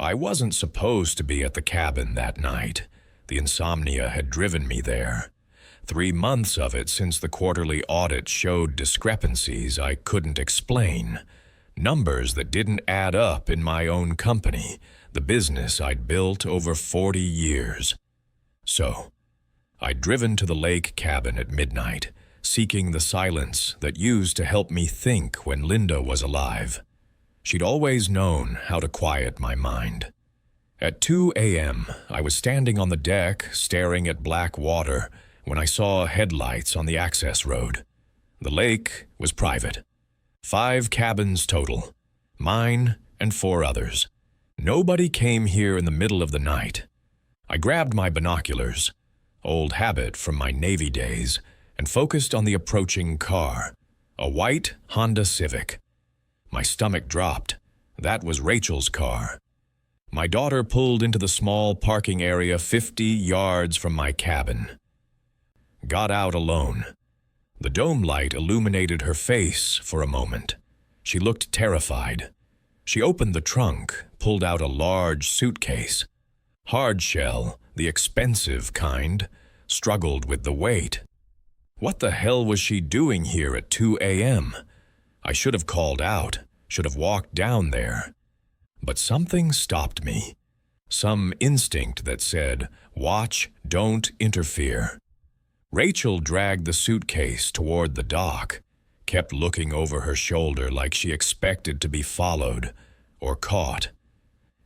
I wasn't supposed to be at the cabin that night. The insomnia had driven me there. 3 months of it since the quarterly audit showed discrepancies I couldn't explain. Numbers that didn't add up in my own company, the business I'd built over 40 years. So, I'd driven to the lake cabin at midnight, seeking the silence that used to help me think when Linda was alive. She'd always known how to quiet my mind. At 2 a.m., I was standing on the deck staring at black water when I saw headlights on the access road. The lake was private. 5 cabins total, mine and 4 others. Nobody came here in the middle of the night. I grabbed my binoculars, old habit from my Navy days, and focused on the approaching car, a white Honda Civic. My stomach dropped. That was Rachel's car. My daughter pulled into the small parking area 50 yards from my cabin. Got out alone. The dome light illuminated her face for a moment. She looked terrified. She opened the trunk, pulled out a large suitcase. Hard shell, the expensive kind, struggled with the weight. What the hell was she doing here at 2 a.m.? I should have called out, should have walked down there. But something stopped me. Some instinct that said, watch, don't interfere. Rachel dragged the suitcase toward the dock, kept looking over her shoulder like she expected to be followed or caught.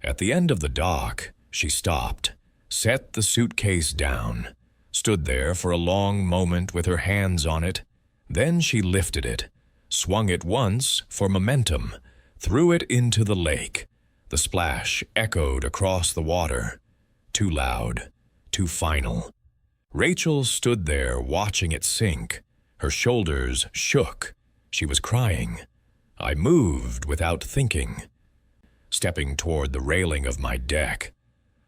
At the end of the dock, she stopped, set the suitcase down, stood there for a long moment with her hands on it. Then she lifted it, swung it once for momentum, threw it into the lake. The splash echoed across the water. Too loud, too final. Rachel stood there watching it sink. Her shoulders shook. She was crying. I moved without thinking, stepping toward the railing of my deck.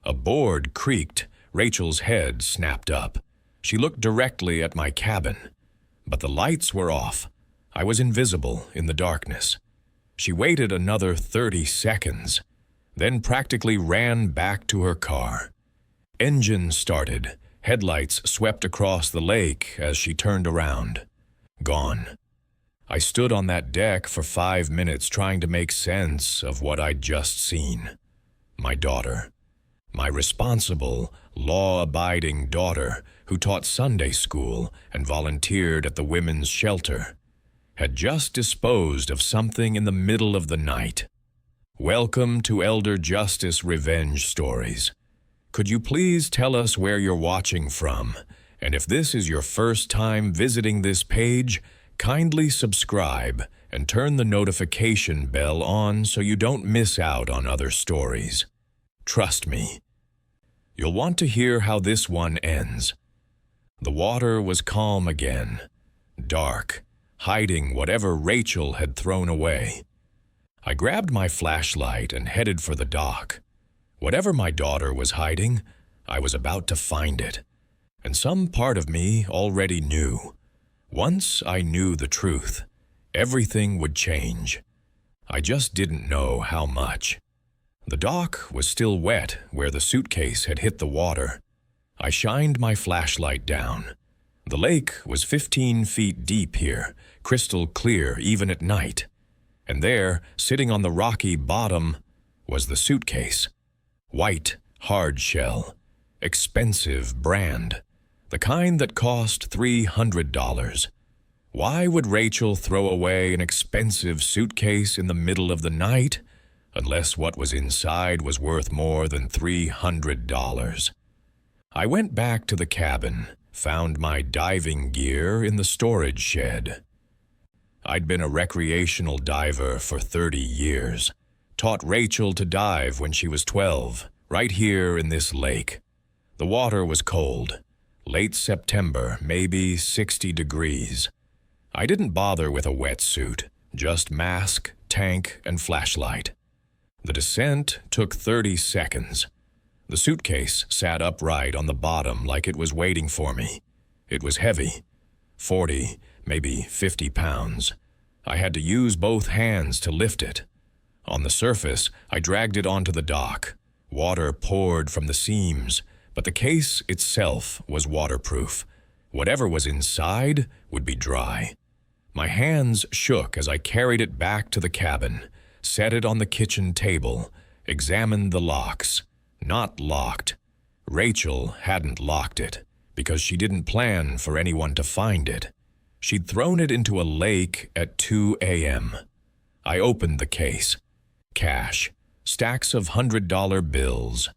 A board creaked. Rachel's head snapped up. She looked directly at my cabin, but the lights were off. I was invisible in the darkness. She waited another 30 seconds, then practically ran back to her car. Engine started. Headlights swept across the lake as she turned around. Gone. I stood on that deck for 5 minutes trying to make sense of what I'd just seen. My daughter. My responsible, law-abiding daughter who taught Sunday school and volunteered at the women's shelter, had just disposed of something in the middle of the night. Welcome to Elder Justice Revenge Stories. Could you please tell us where you're watching from? And if this is your first time visiting this page, kindly subscribe and turn the notification bell on so you don't miss out on other stories. Trust me. You'll want to hear how this one ends. The water was calm again, dark, hiding whatever Rachel had thrown away. I grabbed my flashlight and headed for the dock. Whatever my daughter was hiding, I was about to find it. And some part of me already knew. Once I knew the truth, everything would change. I just didn't know how much. The dock was still wet where the suitcase had hit the water. I shined my flashlight down. The lake was 15 feet deep here, crystal clear even at night. And there, sitting on the rocky bottom, was the suitcase. White, hard shell, expensive brand, the kind that cost $300. Why would Rachel throw away an expensive suitcase in the middle of the night, unless what was inside was worth more than $300? I went back to the cabin, found my diving gear in the storage shed. I'd been a recreational diver for 30 years. Taught Rachel to dive when she was 12, right here in this lake. The water was cold. Late September, maybe 60 degrees. I didn't bother with a wetsuit, just mask, tank, and flashlight. The descent took 30 seconds. The suitcase sat upright on the bottom like it was waiting for me. It was heavy, 40, maybe 50 pounds. I had to use both hands to lift it. On the surface, I dragged it onto the dock. Water poured from the seams, but the case itself was waterproof. Whatever was inside would be dry. My hands shook as I carried it back to the cabin, set it on the kitchen table, examined the locks. Not locked. Rachel hadn't locked it, because she didn't plan for anyone to find it. She'd thrown it into a lake at 2 a.m. I opened the case. Cash. Stacks of $100 bills.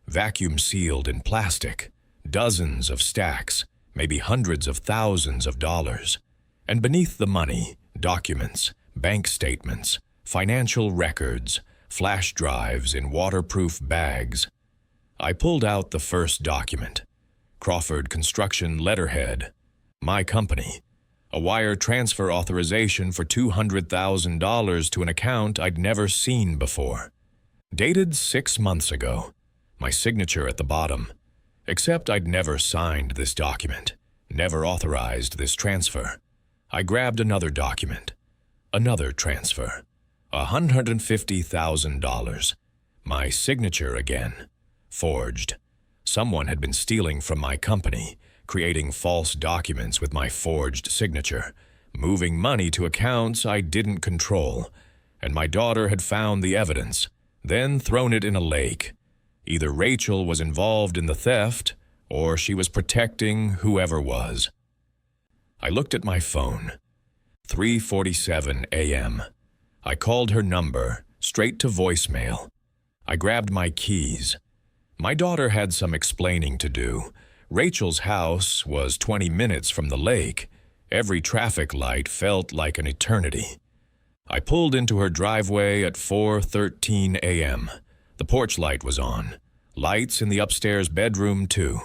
Vacuum sealed in plastic. Dozens of stacks, maybe hundreds of thousands of dollars. And beneath the money, documents, bank statements, financial records, flash drives in waterproof bags. I pulled out the first document. Crawford Construction letterhead. My company. A wire transfer authorization for $200,000 to an account I'd never seen before. Dated 6 months ago. My signature at the bottom. Except I'd never signed this document. Never authorized this transfer. I grabbed another document. Another transfer. $150,000. My signature again. Forged. Someone had been stealing from my company, creating false documents with my forged signature, moving money to accounts I didn't control, and my daughter had found the evidence, then thrown it in a lake. Either Rachel was involved in the theft, or she was protecting whoever was. I looked at my phone. 3:47 a.m. I called her number, straight to voicemail. I grabbed my keys. My daughter had some explaining to do. Rachel's house was 20 minutes from the lake. Every traffic light felt like an eternity. I pulled into her driveway at 4:13 a.m. The porch light was on. Lights in the upstairs bedroom, too.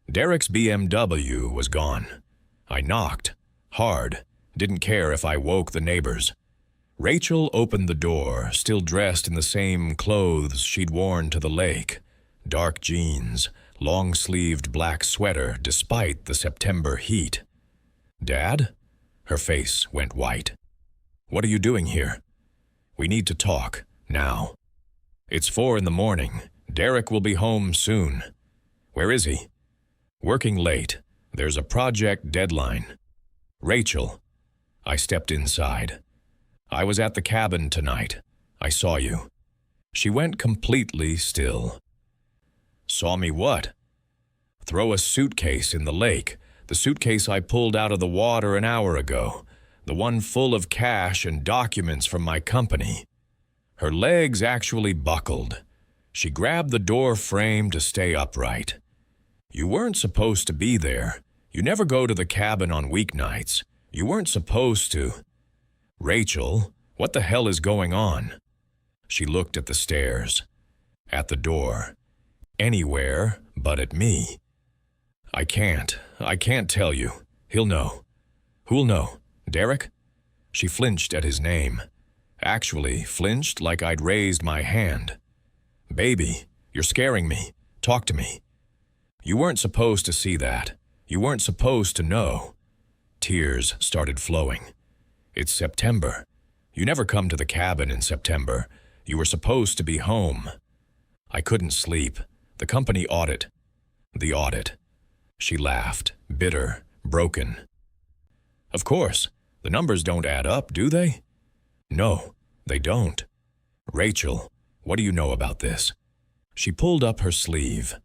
Derek's BMW was gone. I knocked. Hard. Didn't care if I woke the neighbors. Rachel opened the door, still dressed in the same clothes she'd worn to the lake. Dark jeans, long-sleeved black sweater despite the September heat. "Dad?" Her face went white. "What are you doing here?" "We need to talk, now." "It's 4 in the morning. Derek will be home soon." "Where is he?" "Working late. There's a project deadline." "Rachel." I stepped inside. "I was at the cabin tonight. I saw you." She went completely still. "Saw me what?" "Throw a suitcase in the lake. The suitcase I pulled out of the water an hour ago. The one full of cash and documents from my company." Her legs actually buckled. She grabbed the door frame to stay upright. "You weren't supposed to be there. You never go to the cabin on weeknights. You weren't supposed to." "Rachel, what the hell is going on?" She looked at the stairs. At the door. Anywhere but at me. I can't tell you. He'll know." "Who'll know? Derek?" She flinched at his name. Actually flinched like I'd raised my hand. "Baby, you're scaring me. Talk to me." "You weren't supposed to see that. You weren't supposed to know." Tears started flowing. "It's September. You never come to the cabin in September. You were supposed to be home." I couldn't sleep. The company audit. The audit. She laughed, bitter, broken. "Of course. The numbers don't add up, do they?" "No, they don't." "Rachel, what do you know about this?" She pulled up her sleeve.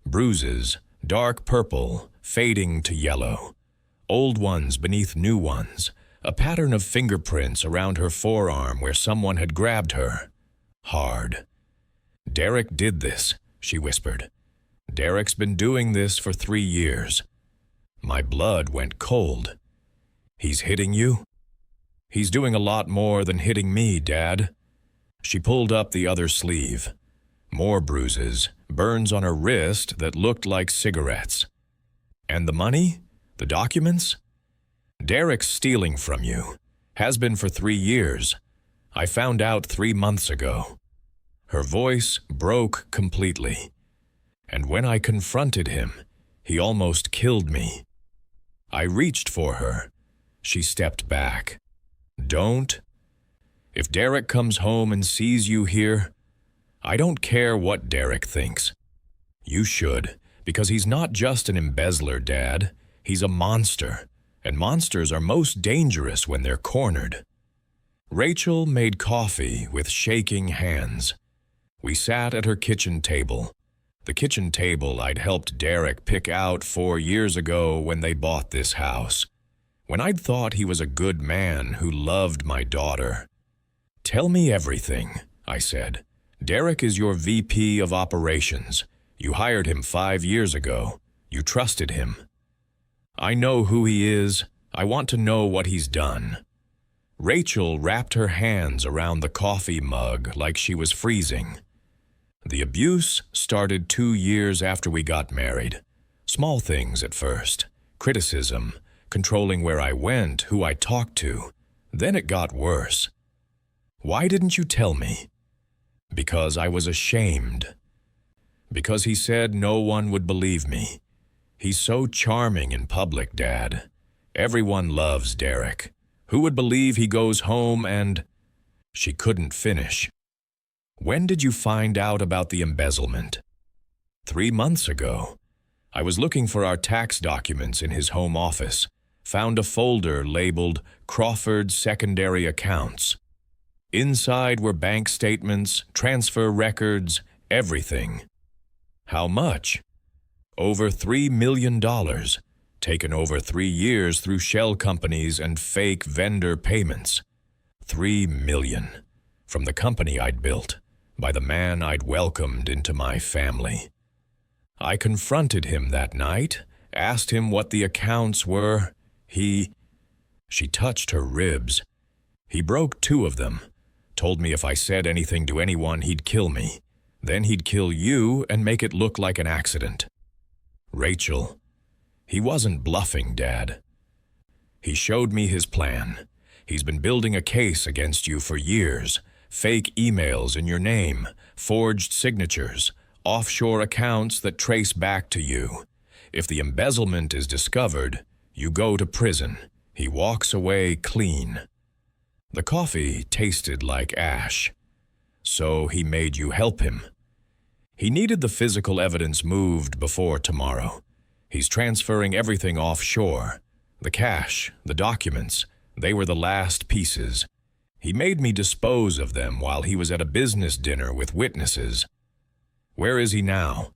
Bruises, dark purple, fading to yellow. Old ones beneath new ones. A pattern of fingerprints around her forearm where someone had grabbed her. Hard. "Derek did this," she whispered. "Derek's been doing this for 3 years." My blood went cold. "He's hitting you?" "He's doing a lot more than hitting me, Dad." She pulled up the other sleeve. More bruises, burns on her wrist that looked like cigarettes. "And the money? The documents?" "Derek's stealing from you. Has been for 3 years. I found out 3 months ago." Her voice broke completely. And when I confronted him, he almost killed me. I reached for her. She stepped back. "Don't." If Derek comes home and sees you here, I don't care what Derek thinks. You should, because he's not just an embezzler, Dad. He's a monster, and monsters are most dangerous when they're cornered. Rachel made coffee with shaking hands. We sat at her kitchen table, the kitchen table I'd helped Derek pick out 4 years ago when they bought this house, when I'd thought he was a good man who loved my daughter. "Tell me everything," I said. "Derek is your VP of operations. You hired him 5 years ago. You trusted him." "I know who he is. I want to know what he's done." Rachel wrapped her hands around the coffee mug like she was freezing. "The abuse started 2 years after we got married. Small things at first. Criticism, controlling where I went, who I talked to. Then it got worse." "Why didn't you tell me?" "Because I was ashamed. Because he said no one would believe me. He's so charming in public, Dad. Everyone loves Derek. Who would believe he goes home and—" She couldn't finish. "When did you find out about the embezzlement?" 3 months ago. I was looking for our tax documents in his home office, found a folder labeled Crawford Secondary Accounts. Inside were bank statements, transfer records, everything. How much? Over $3 million, taken over 3 years through shell companies and fake vendor payments. $3 million, from the company I'd built, by the man I'd welcomed into my family. I confronted him that night, asked him what the accounts were. She touched her ribs. He broke 2 of them, told me if I said anything to anyone he'd kill me. Then he'd kill you and make it look like an accident. Rachel, he wasn't bluffing, Dad. He showed me his plan. He's been building a case against you for years. Fake emails in your name, forged signatures, offshore accounts that trace back to you. If the embezzlement is discovered, you go to prison. He walks away clean. The coffee tasted like ash. So he made you help him. He needed the physical evidence moved before tomorrow. He's transferring everything offshore. The cash, the documents, they were the last pieces. He made me dispose of them while he was at a business dinner with witnesses. Where is he now?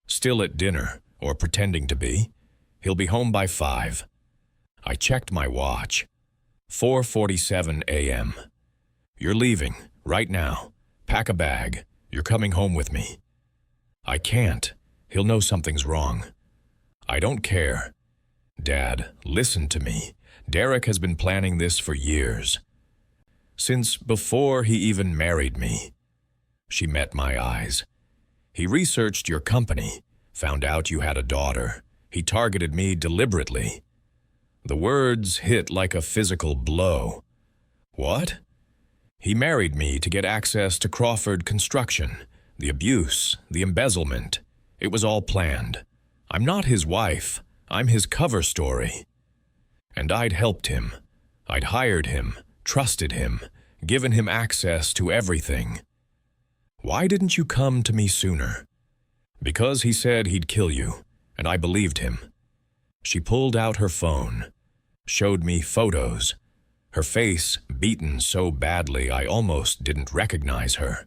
Still at dinner, or pretending to be. He'll be home by 5. I checked my watch. 4:47 a.m. You're leaving, right now. Pack a bag. You're coming home with me. I can't. He'll know something's wrong. I don't care. Dad, listen to me. Derek has been planning this for years. Since before he even married me. She met my eyes. He researched your company, found out you had a daughter. He targeted me deliberately. The words hit like a physical blow. What? He married me to get access to Crawford Construction, the abuse, the embezzlement. It was all planned. I'm not his wife. I'm his cover story. And I'd helped him. I'd hired him, trusted him, given him access to everything. Why didn't you come to me sooner? Because he said he'd kill you, and I believed him. She pulled out her phone, showed me photos. Her face beaten so badly I almost didn't recognize her.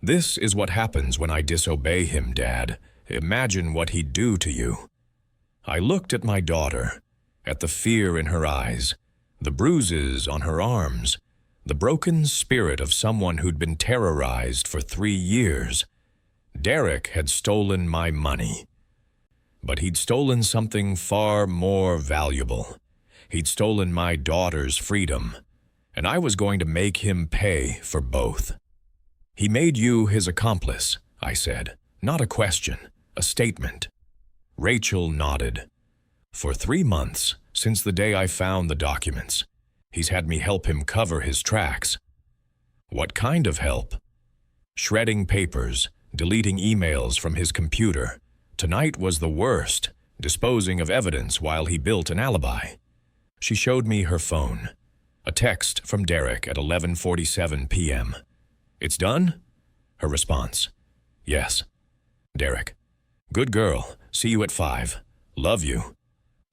This is what happens when I disobey him, Dad. Imagine what he'd do to you. I looked at my daughter, at the fear in her eyes, the bruises on her arms, the broken spirit of someone who'd been terrorized for 3 years. Derek had stolen my money. But he'd stolen something far more valuable. He'd stolen my daughter's freedom, and I was going to make him pay for both. He made you his accomplice, I said. Not a question, a statement. Rachel nodded. For 3 months, since the day I found the documents, he's had me help him cover his tracks. What kind of help? Shredding papers, deleting emails from his computer. Tonight was the worst, disposing of evidence while he built an alibi. She showed me her phone. A text from Derek at 11:47 p.m. "It's done?" Her response, "Yes." Derek, "Good girl. See you at 5. Love you."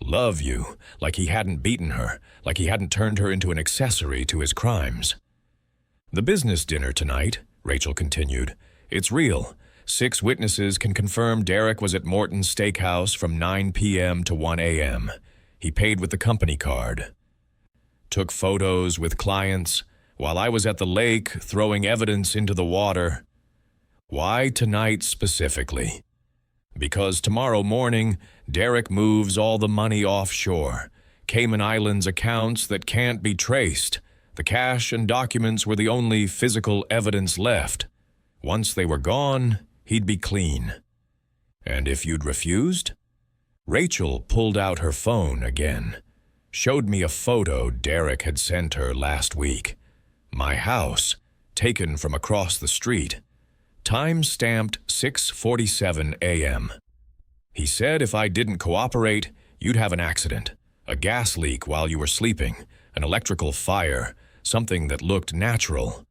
Love you, like he hadn't beaten her, like he hadn't turned her into an accessory to his crimes. "The business dinner tonight," Rachel continued. "It's real. 6 witnesses can confirm Derek was at Morton's Steakhouse from 9 p.m. to 1 a.m. He paid with the company card. Took photos with clients while I was at the lake throwing evidence into the water. Why tonight specifically? Because tomorrow morning, Derek moves all the money offshore, Cayman Islands accounts that can't be traced. The cash and documents were the only physical evidence left. Once they were gone, he'd be clean. And if you'd refused?" Rachel pulled out her phone again, showed me a photo Derek had sent her last week. My house, taken from across the street. Time stamped 6:47 a.m. He said if I didn't cooperate, you'd have an accident, a gas leak while you were sleeping, an electrical fire, something that looked natural.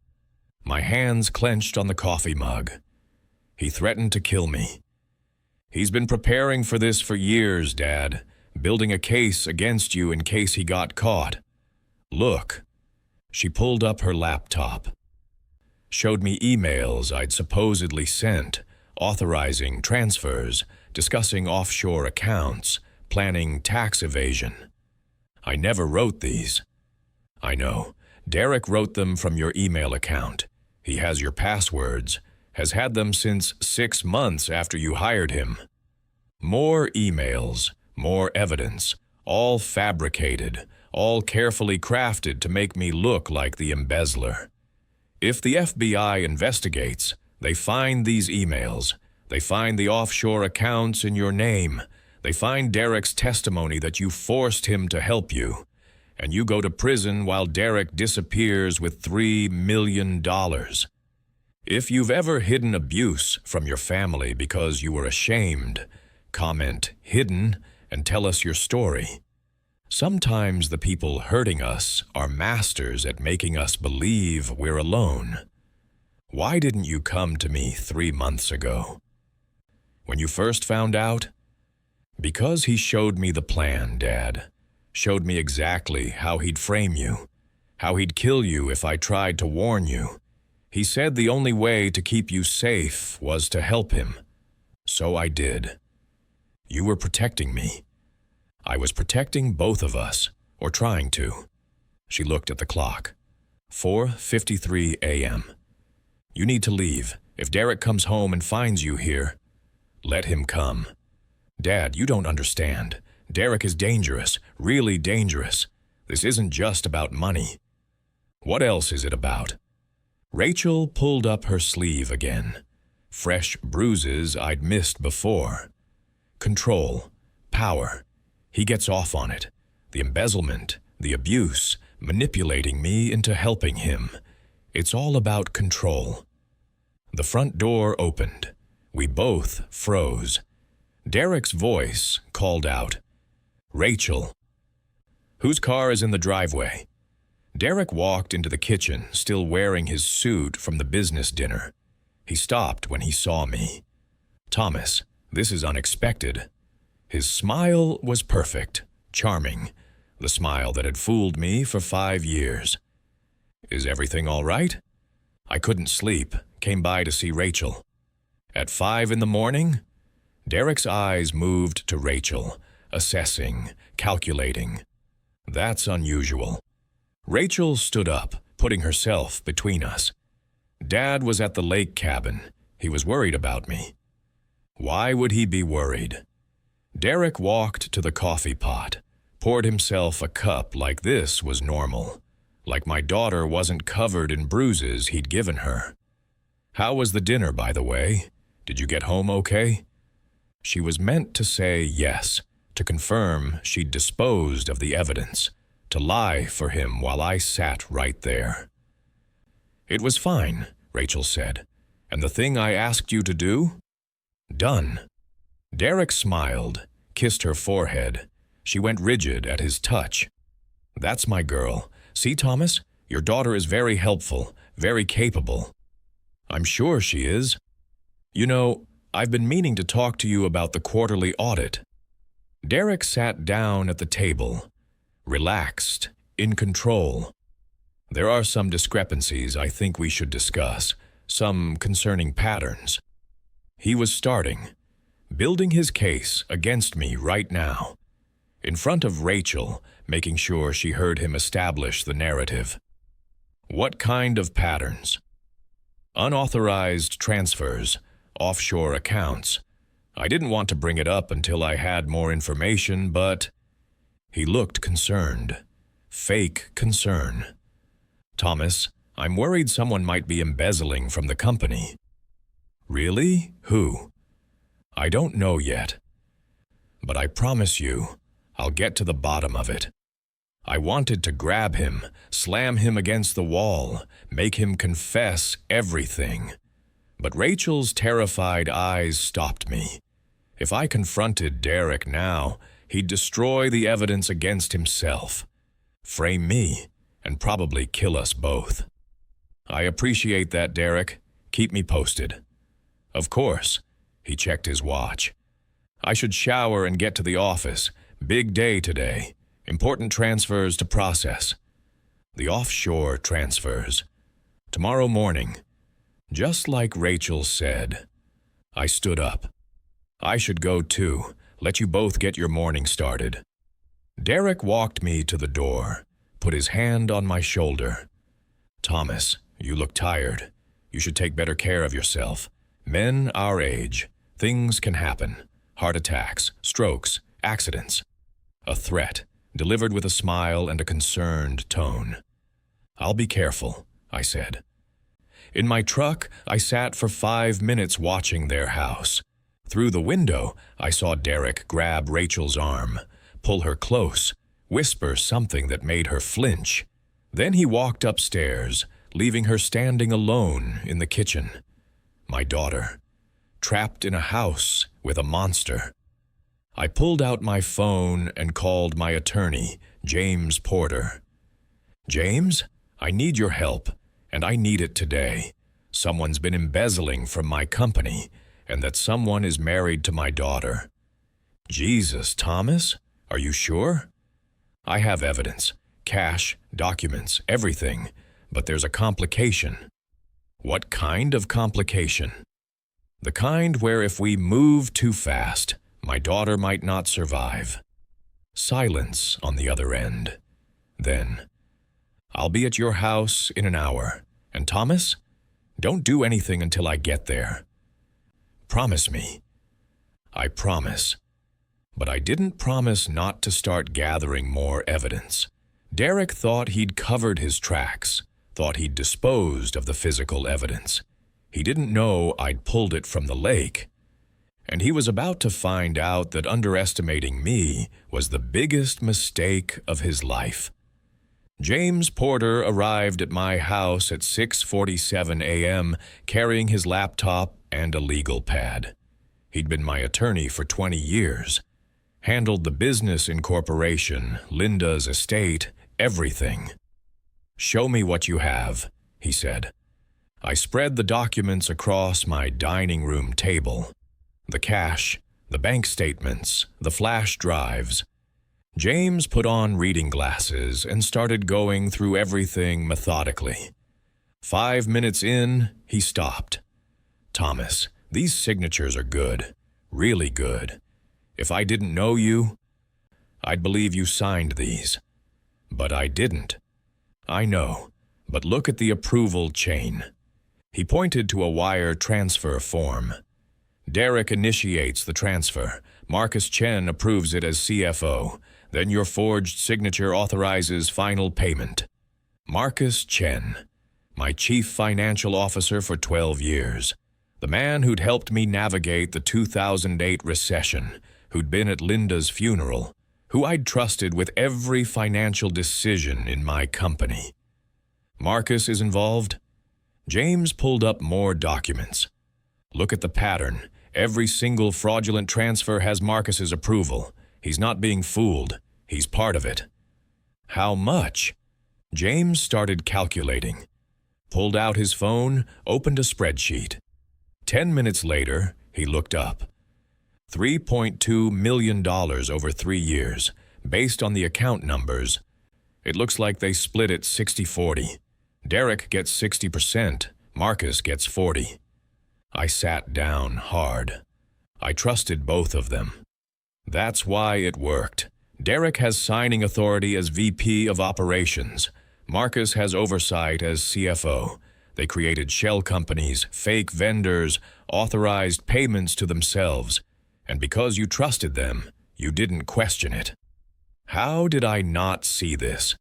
My hands clenched on the coffee mug. He threatened to kill me. He's been preparing for this for years, Dad, building a case against you in case he got caught. Look. She pulled up her laptop. Showed me emails I'd supposedly sent, authorizing transfers, discussing offshore accounts, planning tax evasion. I never wrote these. I know. Derek wrote them from your email account. He has your passwords, has had them since 6 months after you hired him. More emails, more evidence, all fabricated, all carefully crafted to make me look like the embezzler. If the FBI investigates, they find these emails, they find the offshore accounts in your name, they find Derek's testimony that you forced him to help you, and you go to prison while Derek disappears with $3 million. If you've ever hidden abuse from your family because you were ashamed, comment "hidden" and tell us your story. Sometimes the people hurting us are masters at making us believe we're alone. Why didn't you come to me 3 months ago? When you first found out? Because he showed me the plan, Dad. Showed me exactly how he'd frame you, how he'd kill you if I tried to warn you. He said the only way to keep you safe was to help him. So I did. You were protecting me. I was protecting both of us, or trying to. She looked at the clock. 4:53 a.m. You need to leave. If Derek comes home and finds you here, let him come. Dad, you don't understand. Derek is dangerous, really dangerous. This isn't just about money. What else is it about? Rachel pulled up her sleeve again. Fresh bruises I'd missed before. Control, power. He gets off on it. The embezzlement, the abuse, manipulating me into helping him. It's all about control. The front door opened. We both froze. Derek's voice called out, "Rachel." "Whose car is in the driveway?" Derek walked into the kitchen, still wearing his suit from the business dinner. He stopped when he saw me. "Thomas, this is unexpected." His smile was perfect, charming, the smile that had fooled me for 5 years. "Is everything all right?" I couldn't sleep, came by to see Rachel. At 5 in the morning? Derek's eyes moved to Rachel, assessing, calculating. That's unusual. Rachel stood up, putting herself between us. Dad was at the lake cabin. He was worried about me. Why would he be worried? Derek walked to the coffee pot, poured himself a cup like this was normal, like my daughter wasn't covered in bruises he'd given her. "How was the dinner, by the way? Did you get home okay?" She was meant to say yes, to confirm she'd disposed of the evidence, to lie for him while I sat right there. "It was fine," Rachel said. "And the thing I asked you to do? Done." Derek smiled, kissed her forehead. She went rigid at his touch. "That's my girl. See, Thomas, your daughter is very helpful, very capable. I'm sure she is. You know, I've been meaning to talk to you about the quarterly audit. Derek sat down at the table, relaxed, in control. There are some discrepancies I think we should discuss, some concerning patterns. He was starting, building his case against me right now, in front of Rachel, making sure she heard him establish the narrative. What kind of patterns? Unauthorized transfers, offshore accounts. I didn't want to bring it up until I had more information, but he looked concerned. Fake concern. Thomas, I'm worried someone might be embezzling from the company. Really? Who? I don't know yet. But I promise you, I'll get to the bottom of it. I wanted to grab him, slam him against the wall, make him confess everything. But Rachel's terrified eyes stopped me. If I confronted Derek now, he'd destroy the evidence against himself, frame me, and probably kill us both. I appreciate that, Derek. Keep me posted. Of course. He checked his watch. I should shower and get to the office. Big day today. Important transfers to process. The offshore transfers. Tomorrow morning. Just like Rachel said. I stood up. I should go too. Let you both get your morning started. Derek walked me to the door, put his hand on my shoulder. Thomas, you look tired. You should take better care of yourself. Men our age. Things can happen. Heart attacks, strokes, accidents. A threat, delivered with a smile and a concerned tone. I'll be careful, I said. In my truck, I sat for 5 minutes watching their house. Through the window, I saw Derek grab Rachel's arm, pull her close, whisper something that made her flinch. Then he walked upstairs, leaving her standing alone in the kitchen. My daughter, trapped in a house with a monster. I pulled out my phone and called my attorney, James Porter. James, I need your help, and I need it today. Someone's been embezzling from my company, and that someone is married to my daughter. Jesus, Thomas, are you sure? I have evidence, cash, documents, everything, but there's a complication. What kind of complication? The kind where if we move too fast, my daughter might not survive. Silence on the other end. Then, I'll be at your house in an hour, and Thomas, don't do anything until I get there. Promise me. I promise. But I didn't promise not to start gathering more evidence. Derek thought he'd covered his tracks, thought he'd disposed of the physical evidence. He didn't know I'd pulled it from the lake. And he was about to find out that underestimating me was the biggest mistake of his life. James Porter arrived at my house at 6:47 a.m. carrying his laptop and a legal pad. He'd been my attorney for 20 years, handled the business incorporation, Linda's estate, everything. Show me what you have, he said. I spread the documents across my dining room table. The cash, the bank statements, the flash drives. James put on reading glasses and started going through everything methodically. 5 minutes in, he stopped. Thomas, these signatures are good, really good. If I didn't know you, I'd believe you signed these. But I didn't. I know, but look at the approval chain. He pointed to a wire transfer form. Derek initiates the transfer. Marcus Chen approves it as CFO. Then your forged signature authorizes final payment. Marcus Chen, my chief financial officer for 12 years. The man who'd helped me navigate the 2008 recession, who'd been at Linda's funeral, who I'd trusted with every financial decision in my company. Marcus is involved? James pulled up more documents. Look at the pattern. Every single fraudulent transfer has Marcus's approval. He's not being fooled. He's part of it. How much? James started calculating, pulled out his phone, opened a spreadsheet. 10 minutes later, he looked up. $3.2 million over 3 years, based on the account numbers. It looks like they split it 60-40. Derek gets 60%, Marcus gets 40%. I sat down hard. I trusted both of them. That's why it worked. Derek has signing authority as VP of Operations. Marcus has oversight as CFO. They created shell companies, fake vendors, authorized payments to themselves. And because you trusted them, you didn't question it. How did I not see this?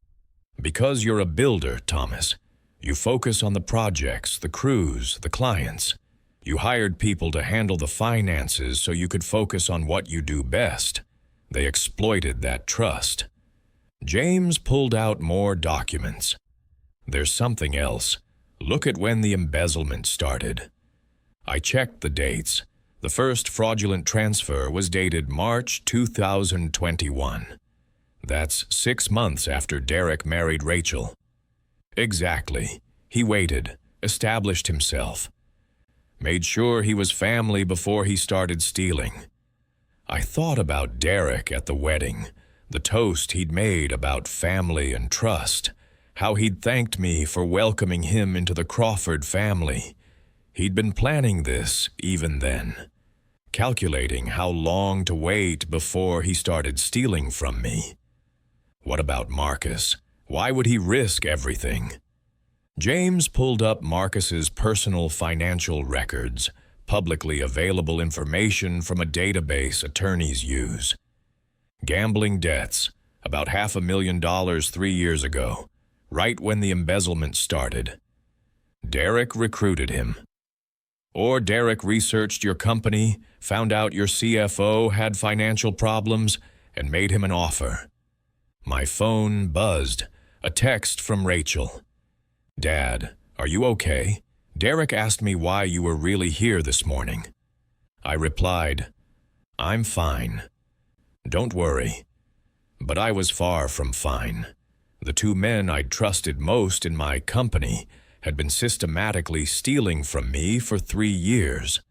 Because you're a builder, Thomas. You focus on the projects, the crews, the clients. You hired people to handle the finances so you could focus on what you do best. They exploited that trust. James pulled out more documents. There's something else. Look at when the embezzlement started. I checked the dates. The first fraudulent transfer was dated March 2021. That's 6 months after Derek married Rachel. Exactly. He waited, established himself, made sure he was family before he started stealing. I thought about Derek at the wedding, the toast he'd made about family and trust, how he'd thanked me for welcoming him into the Crawford family. He'd been planning this even then, calculating how long to wait before he started stealing from me. What about Marcus? Why would he risk everything? James pulled up Marcus's personal financial records, publicly available information from a database attorneys use. Gambling debts, about $500,000 3 years ago, right when the embezzlement started. Derek recruited him. Or Derek researched your company, found out your CFO had financial problems, and made him an offer. My phone buzzed, a text from Rachel. Dad, are you okay? Derek asked me why you were really here this morning. I replied, I'm fine. Don't worry. But I was far from fine. The 2 men I'd trusted most in my company had been systematically stealing from me for 3 years,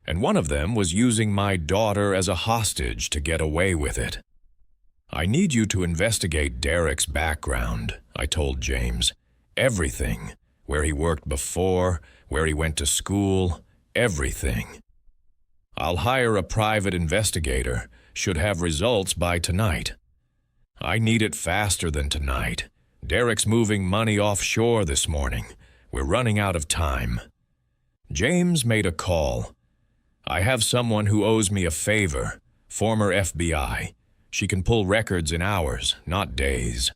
and one of them was using my daughter as a hostage to get away with it. I need you to investigate Derek's background, I told James. Everything. Where he worked before, where he went to school, everything. I'll hire a private investigator, should have results by tonight. I need it faster than tonight. Derek's moving money offshore this morning. We're running out of time. James made a call. I have someone who owes me a favor, former FBI. She can pull records in hours, not days.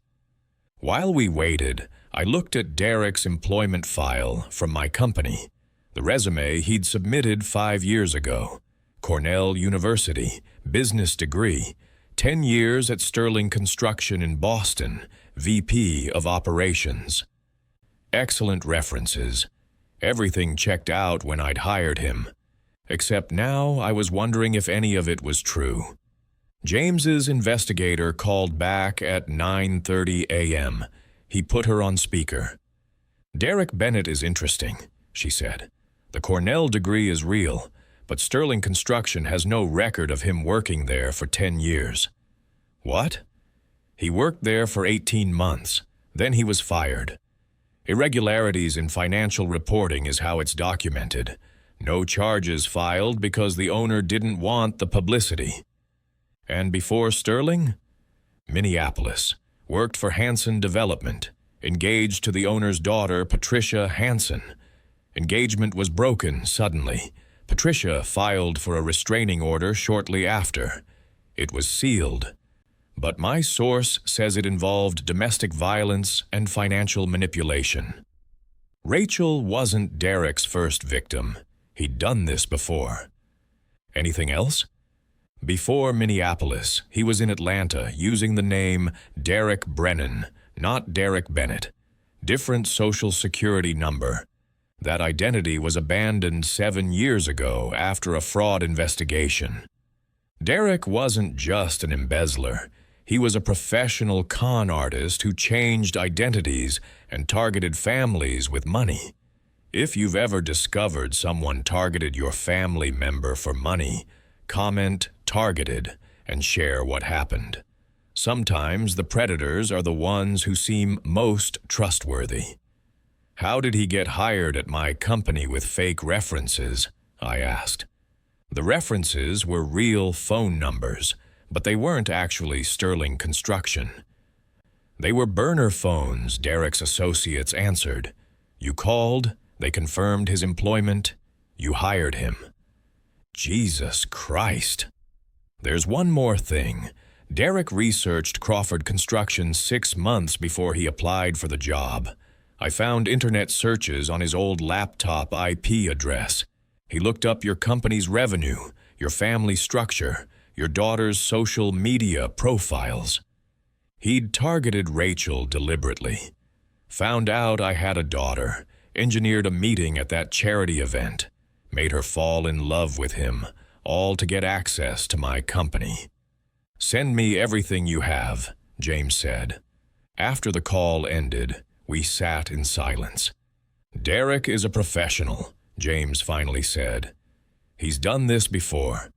While we waited, I looked at Derek's employment file from my company, the resume he'd submitted 5 years ago. Cornell University, business degree, 10 years at Sterling Construction in Boston, VP of Operations. Excellent references. Everything checked out when I'd hired him. Except now I was wondering if any of it was true. James's investigator called back at 9:30 a.m. He put her on speaker. Derek Bennett is interesting, she said. The Cornell degree is real, but Sterling Construction has no record of him working there for 10 years. What? He worked there for 18 months. Then he was fired. Irregularities in financial reporting is how it's documented. No charges filed because the owner didn't want the publicity. And before Sterling? Minneapolis. Worked for Hanson Development. Engaged to the owner's daughter, Patricia Hanson. Engagement was broken suddenly. Patricia filed for a restraining order shortly after. It was sealed. But my source says it involved domestic violence and financial manipulation. Rachel wasn't Derek's first victim. He'd done this before. Anything else? Before Minneapolis, he was in Atlanta using the name Derek Brennan, not Derek Bennett. Different social security number. That identity was abandoned 7 years ago after a fraud investigation. Derek wasn't just an embezzler. He was a professional con artist who changed identities and targeted families with money. If you've ever discovered someone targeted your family member for money, comment "targeted" and share what happened. Sometimes the predators are the ones who seem most trustworthy. "How did he get hired at my company with fake references?" I asked. The references were real phone numbers, but they weren't actually Sterling Construction. They were burner phones, Derek's associates answered. You called, they confirmed his employment, you hired him. Jesus Christ. There's one more thing. Derek researched Crawford Construction 6 months before he applied for the job. I found internet searches on his old laptop IP address. He looked up your company's revenue, your family structure, your daughter's social media profiles. He'd targeted Rachel deliberately. Found out I had a daughter, engineered a meeting at that charity event, made her fall in love with him, all to get access to my company. "Send me everything you have," James said. After the call ended, we sat in silence. "Derek is a professional," James finally said. "He's done this before.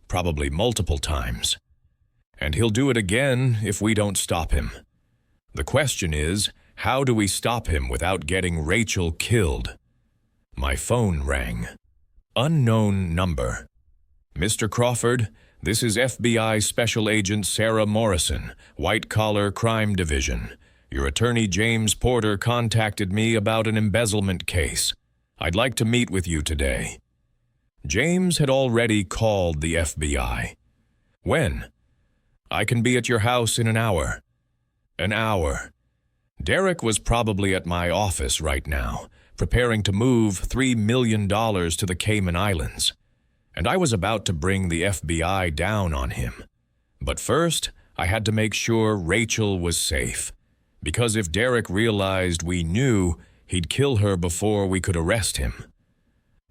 Probably multiple times. And he'll do it again if we don't stop him. The question is, how do we stop him without getting Rachel killed?" My phone rang. Unknown number. "Mr. Crawford, this is FBI Special Agent Sarah Morrison, White Collar Crime Division. Your attorney James Porter contacted me about an embezzlement case. I'd like to meet with you today." James had already called the FBI. "When?" "I can be at your house in an hour." An hour. Derek was probably at my office right now, preparing to move $3 million to the Cayman Islands. And I was about to bring the FBI down on him. But first, I had to make sure Rachel was safe. Because if Derek realized we knew, he'd kill her before we could arrest him.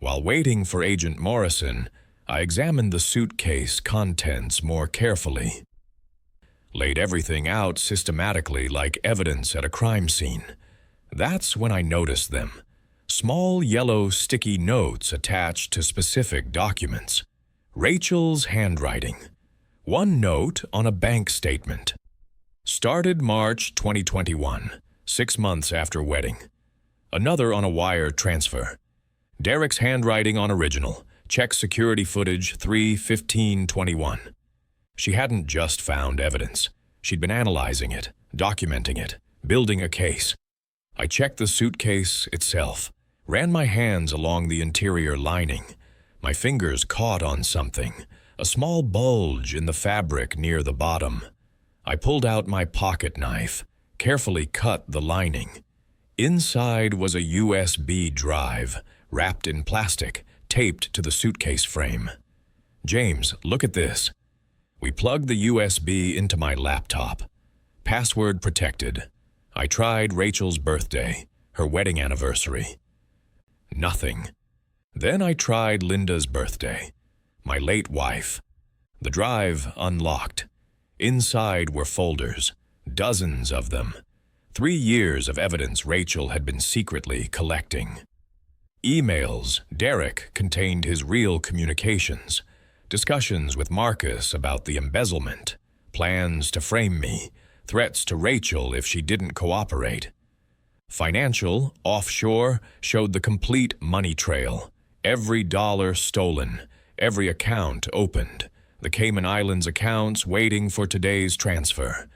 While waiting for Agent Morrison, I examined the suitcase contents more carefully. Laid everything out systematically like evidence at a crime scene. That's when I noticed them. Small yellow sticky notes attached to specific documents. Rachel's handwriting. One note on a bank statement. Started March 2021, 6 months after wedding. Another on a wire transfer. Derek's handwriting on original. Check security footage 3/15/21. She hadn't just found evidence. She'd been analyzing it, documenting it, building a case. I checked the suitcase itself, ran my hands along the interior lining. My fingers caught on something, a small bulge in the fabric near the bottom. I pulled out my pocket knife, carefully cut the lining. Inside was a USB drive, wrapped in plastic, taped to the suitcase frame. "James, look at this." We plugged the USB into my laptop. Password protected. I tried Rachel's birthday, her wedding anniversary. Nothing. Then I tried Linda's birthday, my late wife. The drive unlocked. Inside were folders, dozens of them. 3 years of evidence Rachel had been secretly collecting. Emails Derek contained his real communications, discussions with Marcus about the embezzlement, plans to frame me, threats to Rachel if she didn't cooperate. Financial, offshore, showed the complete money trail, every dollar stolen, every account opened, the Cayman Islands accounts waiting for today's transfer.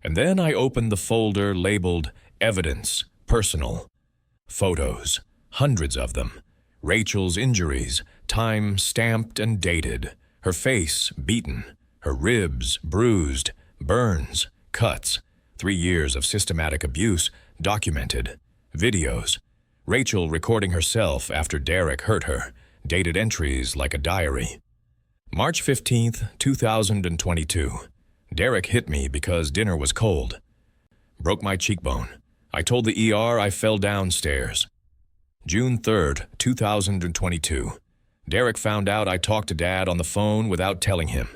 And then I opened the folder labeled Evidence, Personal. Photos. Hundreds of them. Rachel's injuries, time stamped and dated. Her face beaten. Her ribs bruised. Burns. Cuts. 3 years of systematic abuse documented. Videos. Rachel recording herself after Derek hurt her. Dated entries like a diary. March 15th, 2022. Derek hit me because dinner was cold. Broke my cheekbone. I told the ER I fell downstairs. June 3rd, 2022. Derek found out I talked to Dad on the phone without telling him.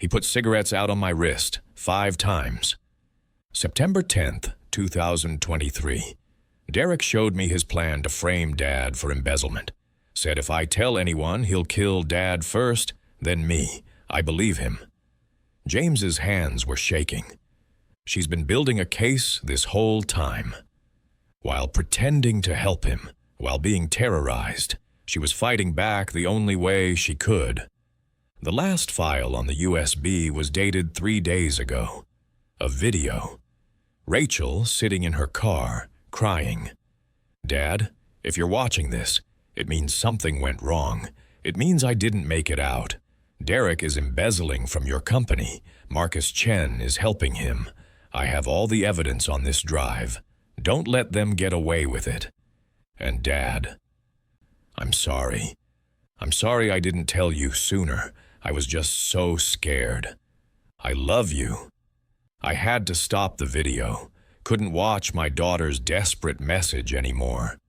He put cigarettes out on my wrist 5 times. September 10th, 2023. Derek showed me his plan to frame Dad for embezzlement. Said if I tell anyone, he'll kill Dad first, then me. I believe him. James's hands were shaking. She's been building a case this whole time. While pretending to help him, while being terrorized, she was fighting back the only way she could. The last file on the USB was dated 3 days ago. A video. Rachel sitting in her car, crying. Dad, if you're watching this, it means something went wrong. It means I didn't make it out. Derek is embezzling from your company. Marcus Chen is helping him. I have all the evidence on this drive. Don't let them get away with it. And Dad, I'm sorry. I'm sorry I didn't tell you sooner. I was just so scared. I love you. I had to stop the video. Couldn't watch my daughter's desperate message anymore.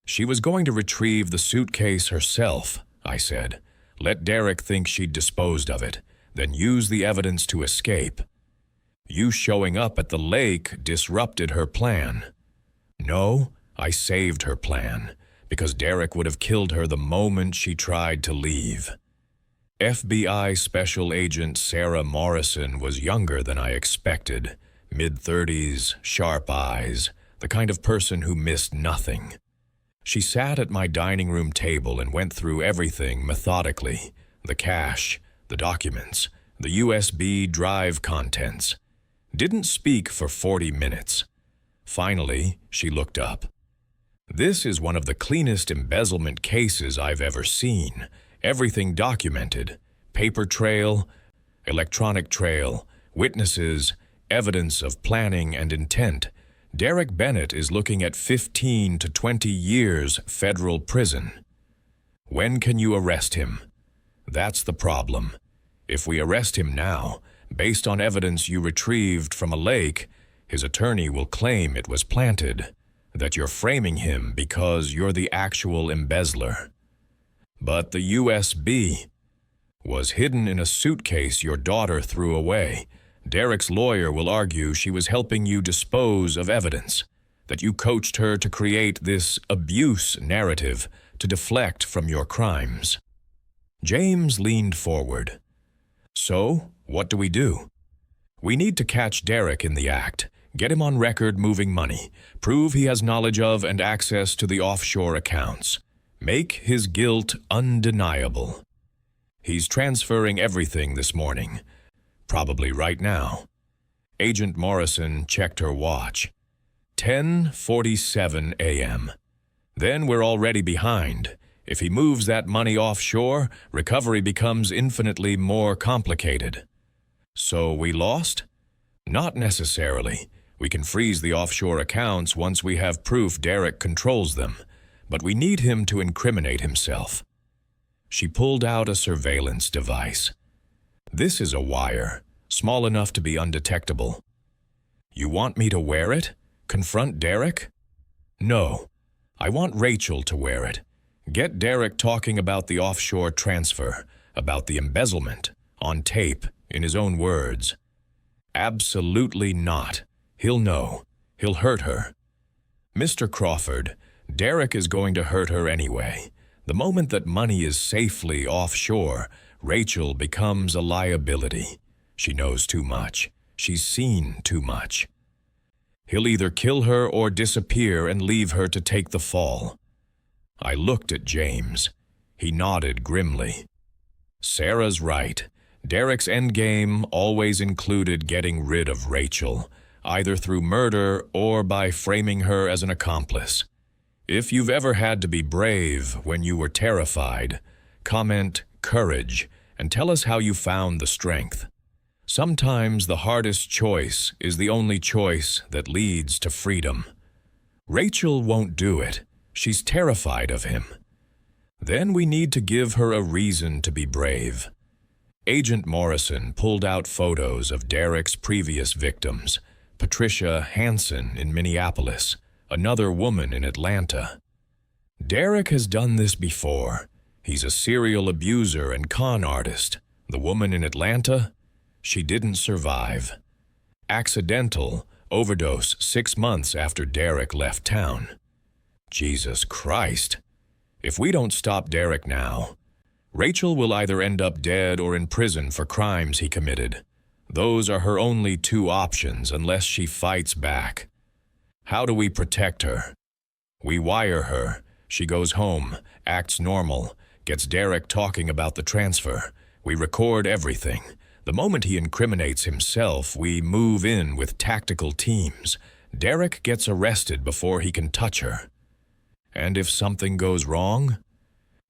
She was going to retrieve the suitcase herself, I said. Let Derek think she'd disposed of it, then use the evidence to escape. You showing up at the lake disrupted her plan. No, I saved her plan, because Derek would have killed her the moment she tried to leave. FBI Special Agent Sarah Morrison was younger than I expected. Mid-30s, sharp eyes, the kind of person who missed nothing. She sat at my dining room table and went through everything methodically. The cash, the documents, the USB drive contents. Didn't speak for 40 minutes. Finally, she looked up. This is one of the cleanest embezzlement cases I've ever seen. Everything documented. Paper trail, electronic trail, witnesses, evidence of planning and intent. Derek Bennett is looking at 15 to 20 years federal prison. When can you arrest him? That's the problem. If we arrest him now, based on evidence you retrieved from a lake, his attorney will claim it was planted, that you're framing him because you're the actual embezzler. But the USB was hidden in a suitcase your daughter threw away. Derek's lawyer will argue she was helping you dispose of evidence, that you coached her to create this abuse narrative to deflect from your crimes. James leaned forward. So, what do? We need to catch Derek in the act, get him on record moving money, prove he has knowledge of and access to the offshore accounts. Make his guilt undeniable. He's transferring everything this morning, probably right now. Agent Morrison checked her watch. 10:47 a.m. Then we're already behind. If he moves that money offshore, recovery becomes infinitely more complicated. So we lost? Not necessarily. We can freeze the offshore accounts once we have proof Derek controls them, but we need him to incriminate himself. She pulled out a surveillance device. This is a wire, small enough to be undetectable. You want me to wear it? Confront Derek? No. I want Rachel to wear it. Get Derek talking about the offshore transfer, about the embezzlement, on tape, in his own words. Absolutely not. He'll know. He'll hurt her. Mr. Crawford, Derek is going to hurt her anyway. The moment that money is safely offshore, Rachel becomes a liability. She knows too much. She's seen too much. He'll either kill her or disappear and leave her to take the fall. I looked at James. He nodded grimly. Sarah's right. Derek's endgame always included getting rid of Rachel, either through murder or by framing her as an accomplice. If you've ever had to be brave when you were terrified, comment courage and tell us how you found the strength. Sometimes the hardest choice is the only choice that leads to freedom. Rachel won't do it. She's terrified of him. Then we need to give her a reason to be brave. Agent Morrison pulled out photos of Derek's previous victims, Patricia Hansen in Minneapolis, another woman in Atlanta. Derek has done this before. He's a serial abuser and con artist. The woman in Atlanta, She didn't survive. Accidental overdose 6 months after Derek left town. Jesus Christ. If we don't stop Derek now, Rachel will either end up dead or in prison for crimes he committed. Those are her only 2 options unless she fights back. How do we protect her? We wire her. She goes home, acts normal, gets Derek talking about the transfer. We record everything. The moment he incriminates himself, we move in with tactical teams. Derek gets arrested before he can touch her. And if something goes wrong,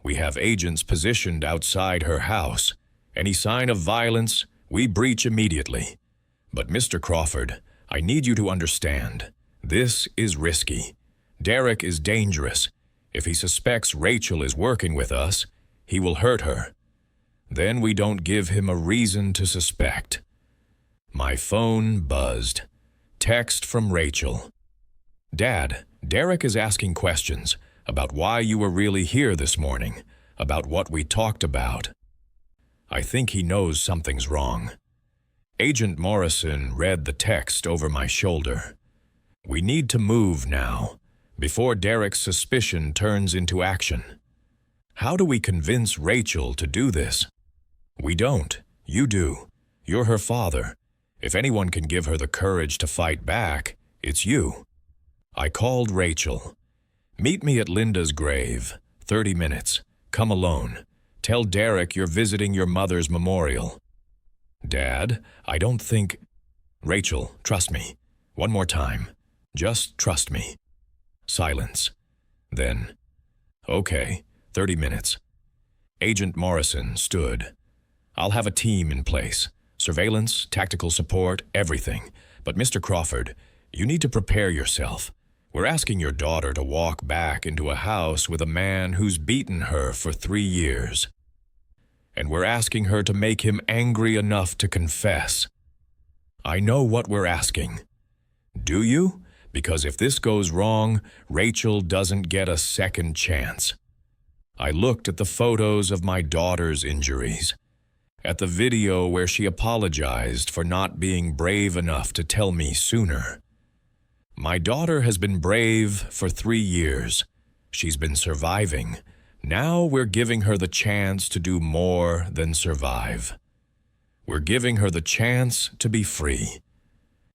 we have agents positioned outside her house. Any sign of violence, we breach immediately. But Mr. Crawford, I need you to understand, this is risky. Derek is dangerous. If he suspects Rachel is working with us, he will hurt her. Then we don't give him a reason to suspect. My phone buzzed. Text from Rachel. Dad, Derek is asking questions about why you were really here this morning, about what we talked about. I think he knows something's wrong. Agent Morrison read the text over my shoulder. We need to move now, before Derek's suspicion turns into action. How do we convince Rachel to do this? We don't. You do. You're her father. If anyone can give her the courage to fight back, it's you. I called Rachel. Meet me at Linda's grave. 30 minutes. Come alone. Tell Derek you're visiting your mother's memorial. Dad, I don't think... Rachel, trust me. One more time. Just trust me. Silence. Then, okay, 30 minutes. Agent Morrison stood. I'll have a team in place. Surveillance, tactical support, everything. But Mr. Crawford, you need to prepare yourself. We're asking your daughter to walk back into a house with a man who's beaten her for 3 years. And we're asking her to make him angry enough to confess. I know what we're asking. Do you? Because if this goes wrong, Rachel doesn't get a second chance. I looked at the photos of my daughter's injuries, at the video where she apologized for not being brave enough to tell me sooner. My daughter has been brave for 3 years. She's been surviving. Now we're giving her the chance to do more than survive. We're giving her the chance to be free.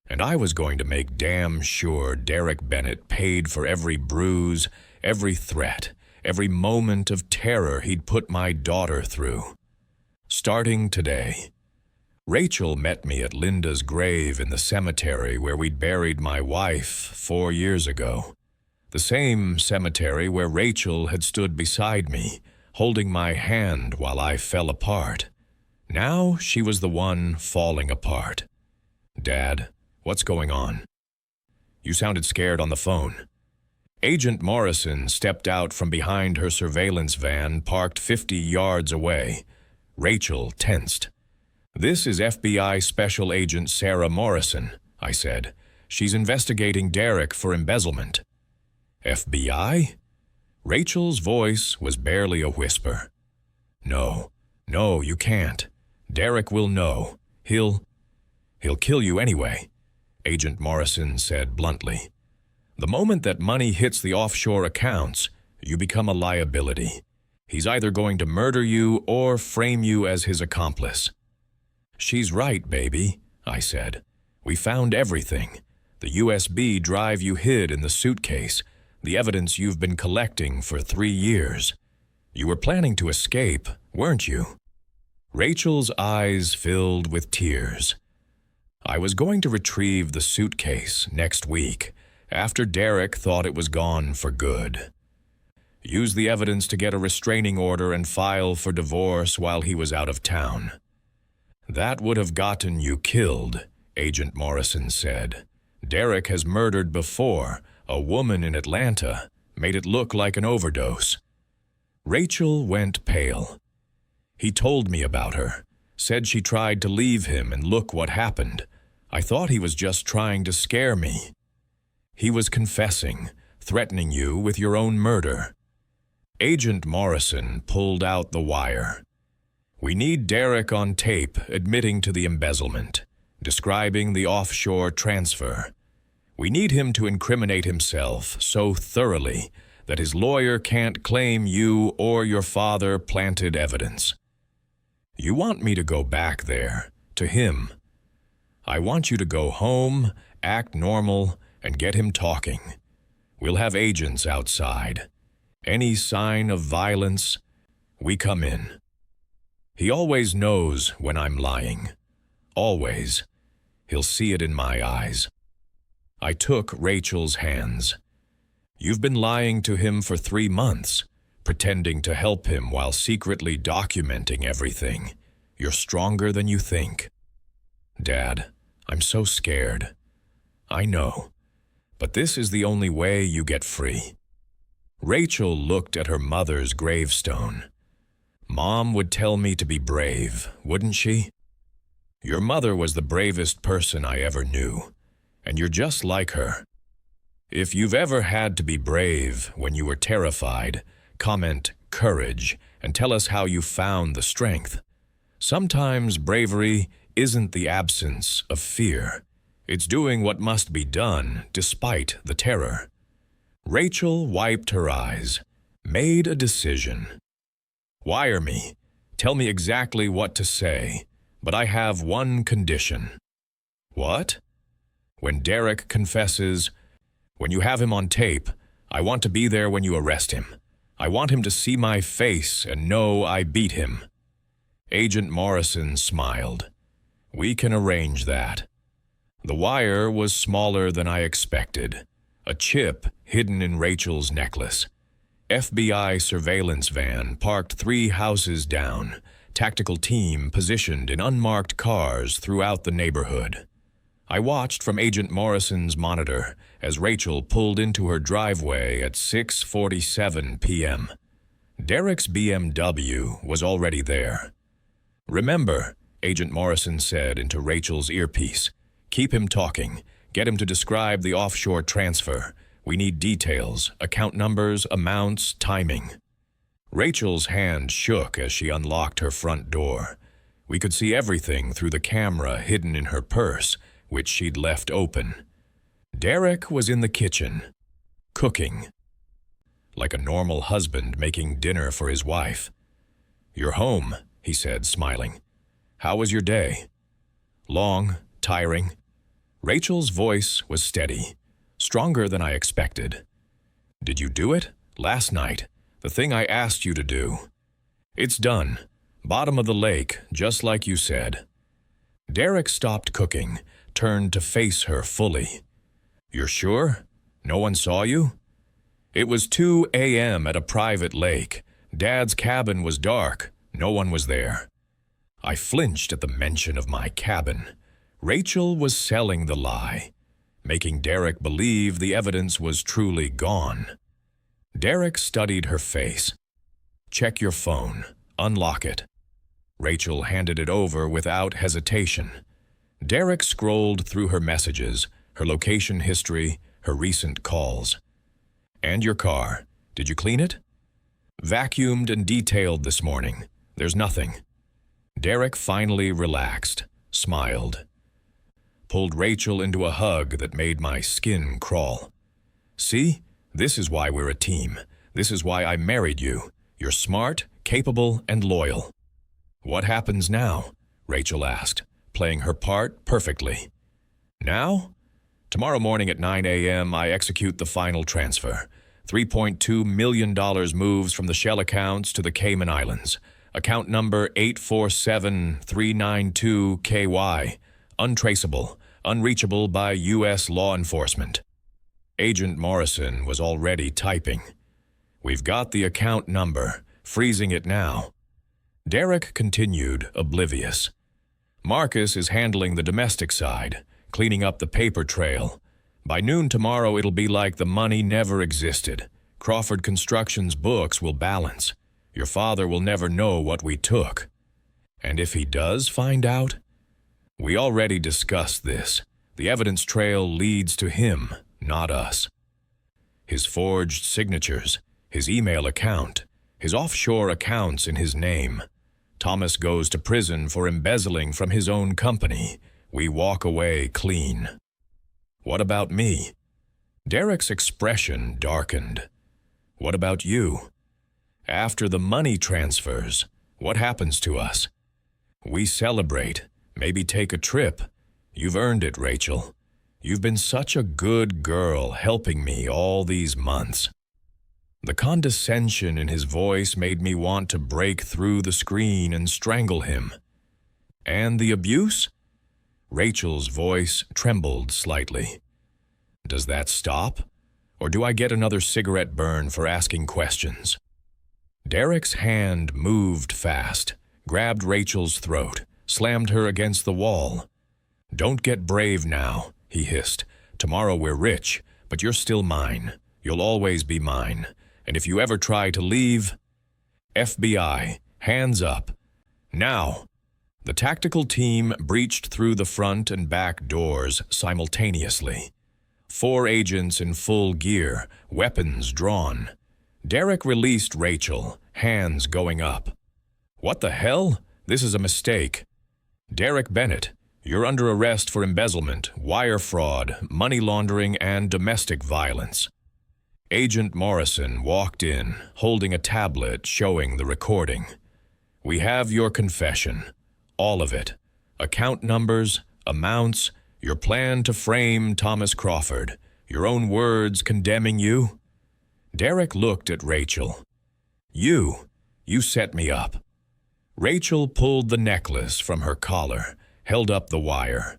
And I was going to make damn sure Derek Bennett paid for every bruise, every threat, every moment of terror he'd put my daughter through. Starting today. Rachel met me at Linda's grave in the cemetery where we'd buried my wife 4 years ago. The same cemetery where Rachel had stood beside me, holding my hand while I fell apart. Now she was the one falling apart. Dad, what's going on? You sounded scared on the phone. Agent Morrison stepped out from behind her surveillance van parked 50 yards away. Rachel tensed. This is FBI Special Agent Sarah Morrison, I said. She's investigating Derek for embezzlement. FBI? Rachel's voice was barely a whisper. No, you can't. Derek will know. He'll kill you anyway, Agent Morrison said bluntly. The moment that money hits the offshore accounts, you become a liability. He's either going to murder you or frame you as his accomplice. She's right, baby, I said. We found everything. The USB drive you hid in the suitcase, the evidence you've been collecting for 3 years. You were planning to escape, weren't you? Rachel's eyes filled with tears. I was going to retrieve the suitcase next week, after Derek thought it was gone for good. Use the evidence to get a restraining order and file for divorce while he was out of town. That would have gotten you killed, Agent Morrison said. Derek has murdered before. A woman in Atlanta made it look like an overdose. Rachel went pale. He told me about her, said she tried to leave him, and look what happened. I thought he was just trying to scare me. He was confessing, threatening you with your own murder. Agent Morrison pulled out the wire. We need Derek on tape admitting to the embezzlement, describing the offshore transfer. We need him to incriminate himself so thoroughly that his lawyer can't claim you or your father planted evidence. You want me to go back there, to him. I want you to go home, act normal, and get him talking. We'll have agents outside. Any sign of violence, we come in. He always knows when I'm lying. Always. He'll see it in my eyes. I took Rachel's hands. You've been lying to him for 3 months, pretending to help him while secretly documenting everything. You're stronger than you think. Dad, I'm so scared. I know, but this is the only way you get free. Rachel looked at her mother's gravestone. Mom would tell me to be brave, wouldn't she? Your mother was the bravest person I ever knew, and you're just like her. If you've ever had to be brave when you were terrified, comment courage and tell us how you found the strength. Sometimes bravery isn't the absence of fear. It's doing what must be done despite the terror. Rachel wiped her eyes, made a decision. Wire me. Tell me exactly what to say, but I have one condition. What? When Derek confesses, when you have him on tape, I want to be there when you arrest him. I want him to see my face and know I beat him. Agent Morrison smiled. We can arrange that. The wire was smaller than I expected. A chip hidden in Rachel's necklace. FBI surveillance van parked 3 houses down. Tactical team positioned in unmarked cars throughout the neighborhood. I watched from Agent Morrison's monitor as Rachel pulled into her driveway at 6:47 p.m. Derek's BMW was already there. Remember, Agent Morrison said into Rachel's earpiece, keep him talking. Get him to describe the offshore transfer. We need details, account numbers, amounts, timing. Rachel's hand shook as she unlocked her front door. We could see everything through the camera hidden in her purse, which she'd left open. Derek was in the kitchen, cooking. Like a normal husband making dinner for his wife. You're home, he said, smiling. How was your day? Long, tiring. Rachel's voice was steady, stronger than I expected. Did you do it? Last night. The thing I asked you to do. It's done. Bottom of the lake, just like you said. Derek stopped cooking, turned to face her fully. You're sure? No one saw you? It was 2 a.m. at a private lake. Dad's cabin was dark. No one was there. I flinched at the mention of my cabin. Rachel was selling the lie, making Derek believe the evidence was truly gone. Derek studied her face. Check your phone. Unlock it. Rachel handed it over without hesitation. Derek scrolled through her messages, her location history, her recent calls. And your car. Did you clean it? Vacuumed and detailed this morning. There's nothing. Derek finally relaxed, smiled. Pulled Rachel into a hug that made my skin crawl. See? This is why we're a team. This is why I married you. You're smart, capable, and loyal. What happens now? Rachel asked, playing her part perfectly. Now? Tomorrow morning at 9 a.m. I execute the final transfer. $3.2 million moves from the Shell accounts to the Cayman Islands. Account number 847392KY. Untraceable, unreachable by U.S. law enforcement. Agent Morrison was already typing. We've got the account number, freezing it now. Derek continued, oblivious. Marcus is handling the domestic side, cleaning up the paper trail. By noon tomorrow it'll be like the money never existed. Crawford Construction's books will balance. Your father will never know what we took. And if he does find out? We already discussed this. The evidence trail leads to him, not us. His forged signatures, his email account, his offshore accounts in his name. Thomas goes to prison for embezzling from his own company. We walk away clean. What about me? Derek's expression darkened. What about you? After the money transfers, what happens to us? We celebrate, maybe take a trip. You've earned it, Rachel. You've been such a good girl helping me all these months. The condescension in his voice made me want to break through the screen and strangle him. And the abuse? Rachel's voice trembled slightly. Does that stop? Or do I get another cigarette burn for asking questions? Derek's hand moved fast, grabbed Rachel's throat, slammed her against the wall. Don't get brave now, he hissed. Tomorrow we're rich, but you're still mine. You'll always be mine. And if you ever try to leave, FBI, hands up. Now! The tactical team breached through the front and back doors simultaneously. 4 agents in full gear, weapons drawn. Derek released Rachel, hands going up. What the hell? This is a mistake. Derek Bennett, you're under arrest for embezzlement, wire fraud, money laundering, and domestic violence. Agent Morrison walked in, holding a tablet showing the recording. We have your confession. All of it. Account numbers, amounts, your plan to frame Thomas Crawford, your own words condemning you. Derek looked at Rachel. You set me up. Rachel pulled the necklace from her collar, held up the wire.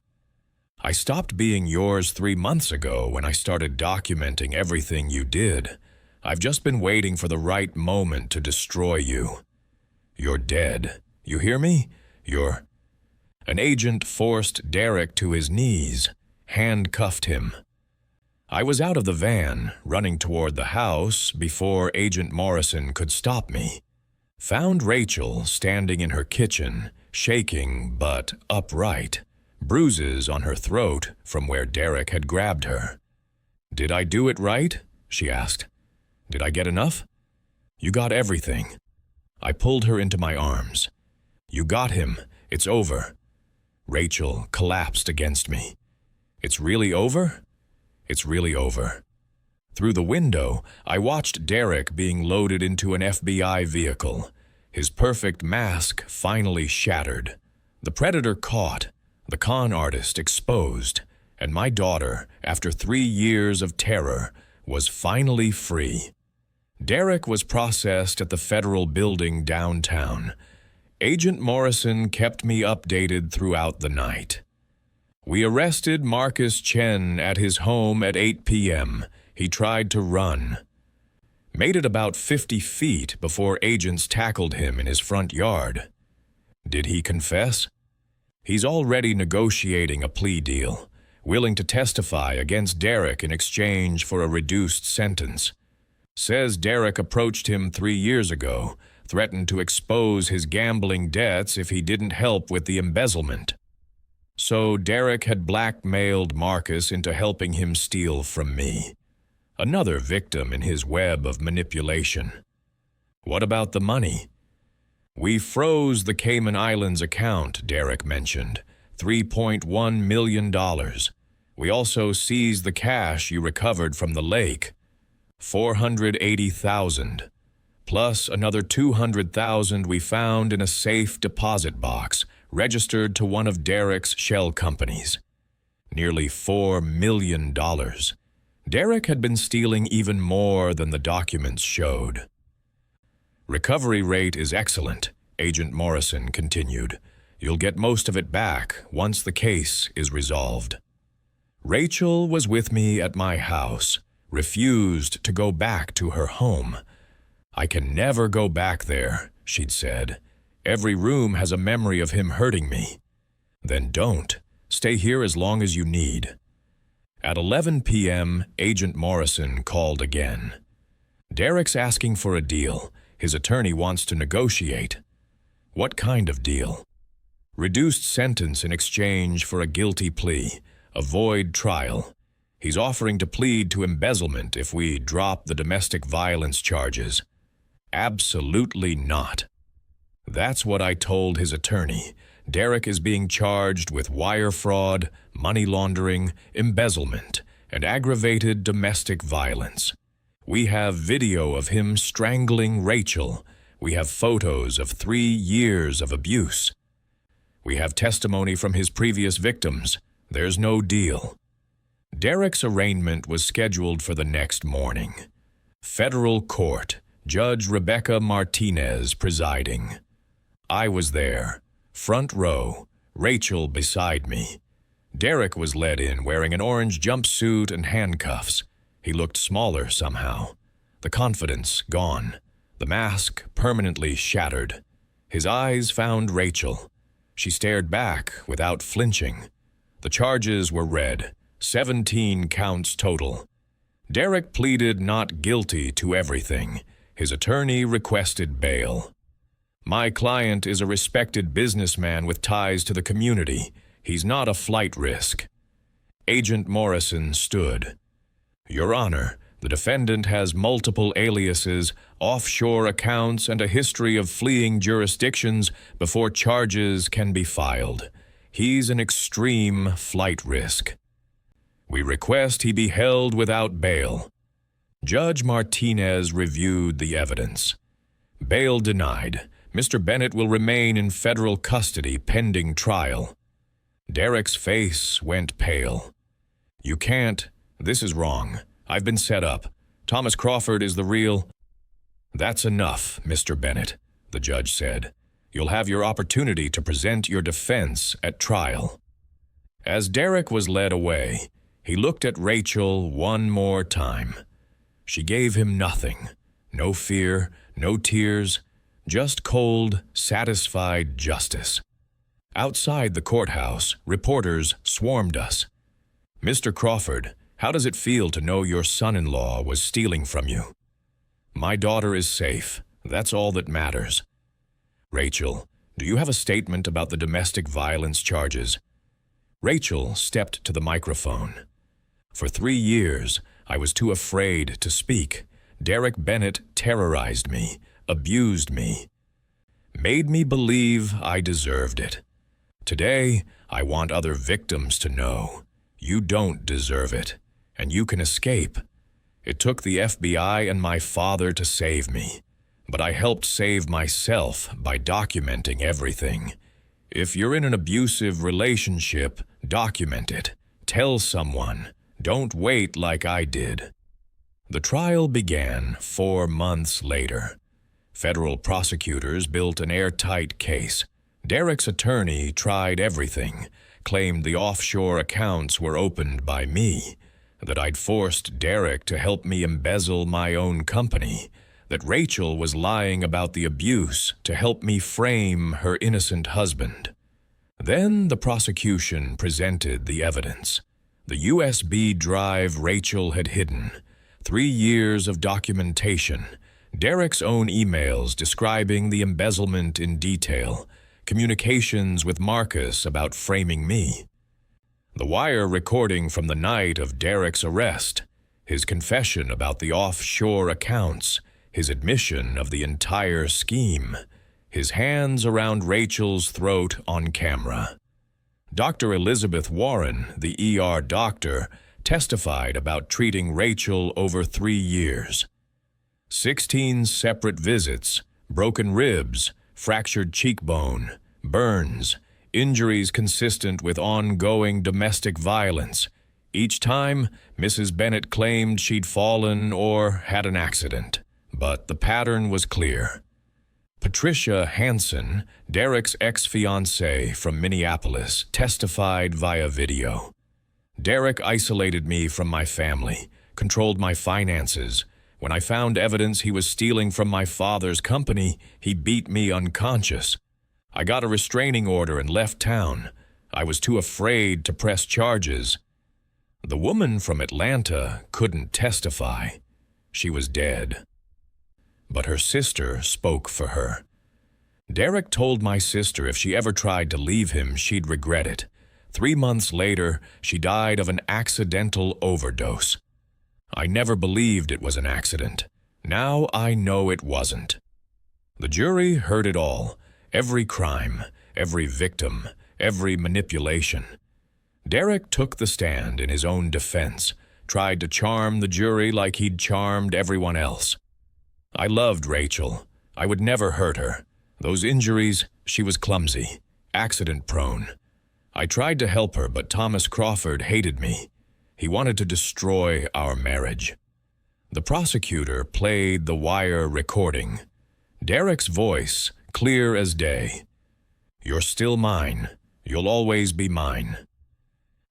I stopped being yours 3 months ago when I started documenting everything you did. I've just been waiting for the right moment to destroy you. You're dead. You hear me? An agent forced Derek to his knees, handcuffed him. I was out of the van, running toward the house before Agent Morrison could stop me. Found Rachel standing in her kitchen, shaking but upright. Bruises on her throat from where Derek had grabbed her. Did I do it right? She asked. Did I get enough? You got everything. I pulled her into my arms. You got him. It's over. Rachel collapsed against me. It's really over? It's really over. Through the window, I watched Derek being loaded into an FBI vehicle, his perfect mask finally shattered. The predator caught, the con artist exposed, and my daughter, after 3 years of terror, was finally free. Derek was processed at the federal building downtown. Agent Morrison kept me updated throughout the night. We arrested Marcus Chen at his home at 8 p.m. He tried to run. Made it about 50 feet before agents tackled him in his front yard. Did he confess? He's already negotiating a plea deal, willing to testify against Derek in exchange for a reduced sentence. Says Derek approached him 3 years ago, threatened to expose his gambling debts if he didn't help with the embezzlement. So Derek had blackmailed Marcus into helping him steal from me. Another victim in his web of manipulation. What about the money? We froze the Cayman Islands account, Derek mentioned. $3.1 million. We also seized the cash you recovered from the lake. $480,000. Plus another $200,000 we found in a safe deposit box registered to one of Derek's shell companies. Nearly $4 million. Derek had been stealing even more than the documents showed. Recovery rate is excellent, Agent Morrison continued. You'll get most of it back once the case is resolved. Rachel was with me at my house, refused to go back to her home. I can never go back there, she'd said. Every room has a memory of him hurting me. Then don't. Stay here as long as you need. At 11 p.m., Agent Morrison called again. Derek's asking for a deal. His attorney wants to negotiate. What kind of deal? Reduced sentence in exchange for a guilty plea. Avoid trial. He's offering to plead to embezzlement if we drop the domestic violence charges. Absolutely not. That's what I told his attorney. Derek is being charged with wire fraud, money laundering, embezzlement, and aggravated domestic violence. We have video of him strangling Rachel. We have photos of 3 years of abuse. We have testimony from his previous victims. There's no deal. Derek's arraignment was scheduled for the next morning. Federal Court, Judge Rebecca Martinez presiding. I was there, front row, Rachel beside me. Derek was led in wearing an orange jumpsuit and handcuffs. He looked smaller somehow. The confidence gone. The mask permanently shattered. His eyes found Rachel. She stared back without flinching. The charges were read. 17 counts total. Derek pleaded not guilty to everything. His attorney requested bail. My client is a respected businessman with ties to the community. He's not a flight risk. Agent Morrison stood. Your Honor, the defendant has multiple aliases, offshore accounts, and a history of fleeing jurisdictions before charges can be filed. He's an extreme flight risk. We request he be held without bail. Judge Martinez reviewed the evidence. Bail denied. Mr. Bennett will remain in federal custody pending trial. Derek's face went pale. You can't. This is wrong. I've been set up. Thomas Crawford is the real... That's enough, Mr. Bennett, the judge said. You'll have your opportunity to present your defense at trial. As Derek was led away, he looked at Rachel one more time. She gave him nothing. No fear, no tears, just cold, satisfied justice. Outside the courthouse, reporters swarmed us. Mr. Crawford, how does it feel to know your son-in-law was stealing from you? My daughter is safe. That's all that matters. Rachel, do you have a statement about the domestic violence charges? Rachel stepped to the microphone. For 3 years, I was too afraid to speak. Derek Bennett terrorized me, abused me, made me believe I deserved it. Today, I want other victims to know you don't deserve it, and you can escape. It took the FBI and my father to save me, but I helped save myself by documenting everything. If you're in an abusive relationship, document it. Tell someone. Don't wait like I did. The trial began 4 months later. Federal prosecutors built an airtight case. Derek's attorney tried everything, claimed the offshore accounts were opened by me, that I'd forced Derek to help me embezzle my own company, that Rachel was lying about the abuse to help me frame her innocent husband. Then the prosecution presented the evidence. The USB drive Rachel had hidden, 3 years of documentation, Derek's own emails describing the embezzlement in detail, communications with Marcus about framing me. The wire recording from the night of Derek's arrest, his confession about the offshore accounts, his admission of the entire scheme, his hands around Rachel's throat on camera. Dr. Elizabeth Warren, the ER doctor, testified about treating Rachel over 3 years. 16 separate visits, broken ribs, fractured cheekbone, burns, injuries consistent with ongoing domestic violence. Each time, Mrs. Bennett claimed she'd fallen or had an accident, but the pattern was clear. Patricia Hansen, Derek's ex-fiancée from Minneapolis, testified via video. Derek isolated me from my family, controlled my finances. When I found evidence he was stealing from my father's company, he beat me unconscious. I got a restraining order and left town. I was too afraid to press charges. The woman from Atlanta couldn't testify. She was dead. But her sister spoke for her. Derek told my sister if she ever tried to leave him, she'd regret it. 3 months later, she died of an accidental overdose. I never believed it was an accident. Now I know it wasn't. The jury heard it all. Every crime, every victim, every manipulation. Derek took the stand in his own defense, tried to charm the jury like he'd charmed everyone else. I loved Rachel. I would never hurt her. Those injuries, she was clumsy, accident-prone. I tried to help her, but Thomas Crawford hated me. He wanted to destroy our marriage. The prosecutor played the wire recording. Derek's voice, clear as day. "You're still mine. You'll always be mine."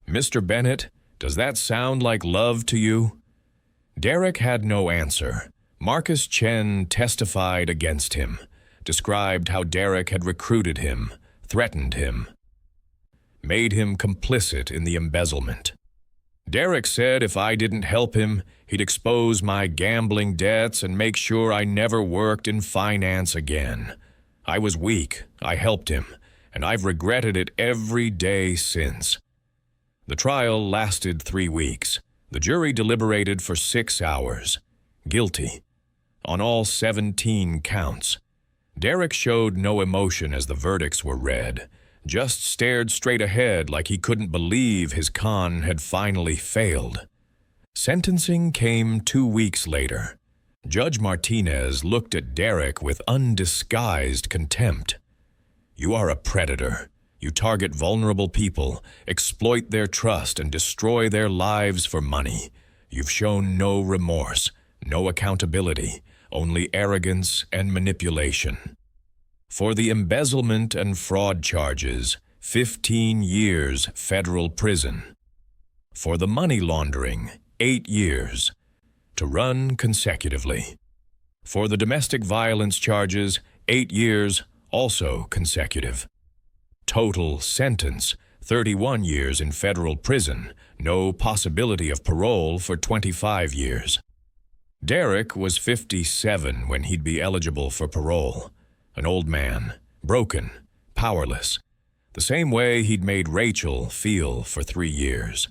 "Mr. Bennett, does that sound like love to you?" Derek had no answer. Marcus Chen testified against him, described how Derek had recruited him, threatened him, made him complicit in the embezzlement. Derek said if I didn't help him, he'd expose my gambling debts and make sure I never worked in finance again. I was weak, I helped him, and I've regretted it every day since. The trial lasted 3 weeks. The jury deliberated for 6 hours. Guilty. On all 17 counts. Derek showed no emotion as the verdicts were read, just stared straight ahead like he couldn't believe his con had finally failed. Sentencing came 2 weeks later. Judge Martinez looked at Derek with undisguised contempt. "You are a predator. You target vulnerable people, exploit their trust, and destroy their lives for money. You've shown no remorse, no accountability, only arrogance and manipulation." For the embezzlement and fraud charges, 15 years federal prison. For the money laundering, 8 years, to run consecutively. For the domestic violence charges, 8 years, also consecutive. Total sentence, 31 years in federal prison, no possibility of parole for 25 years. Derek was 57 when he'd be eligible for parole. An old man, broken, powerless, the same way he'd made Rachel feel for 3 years.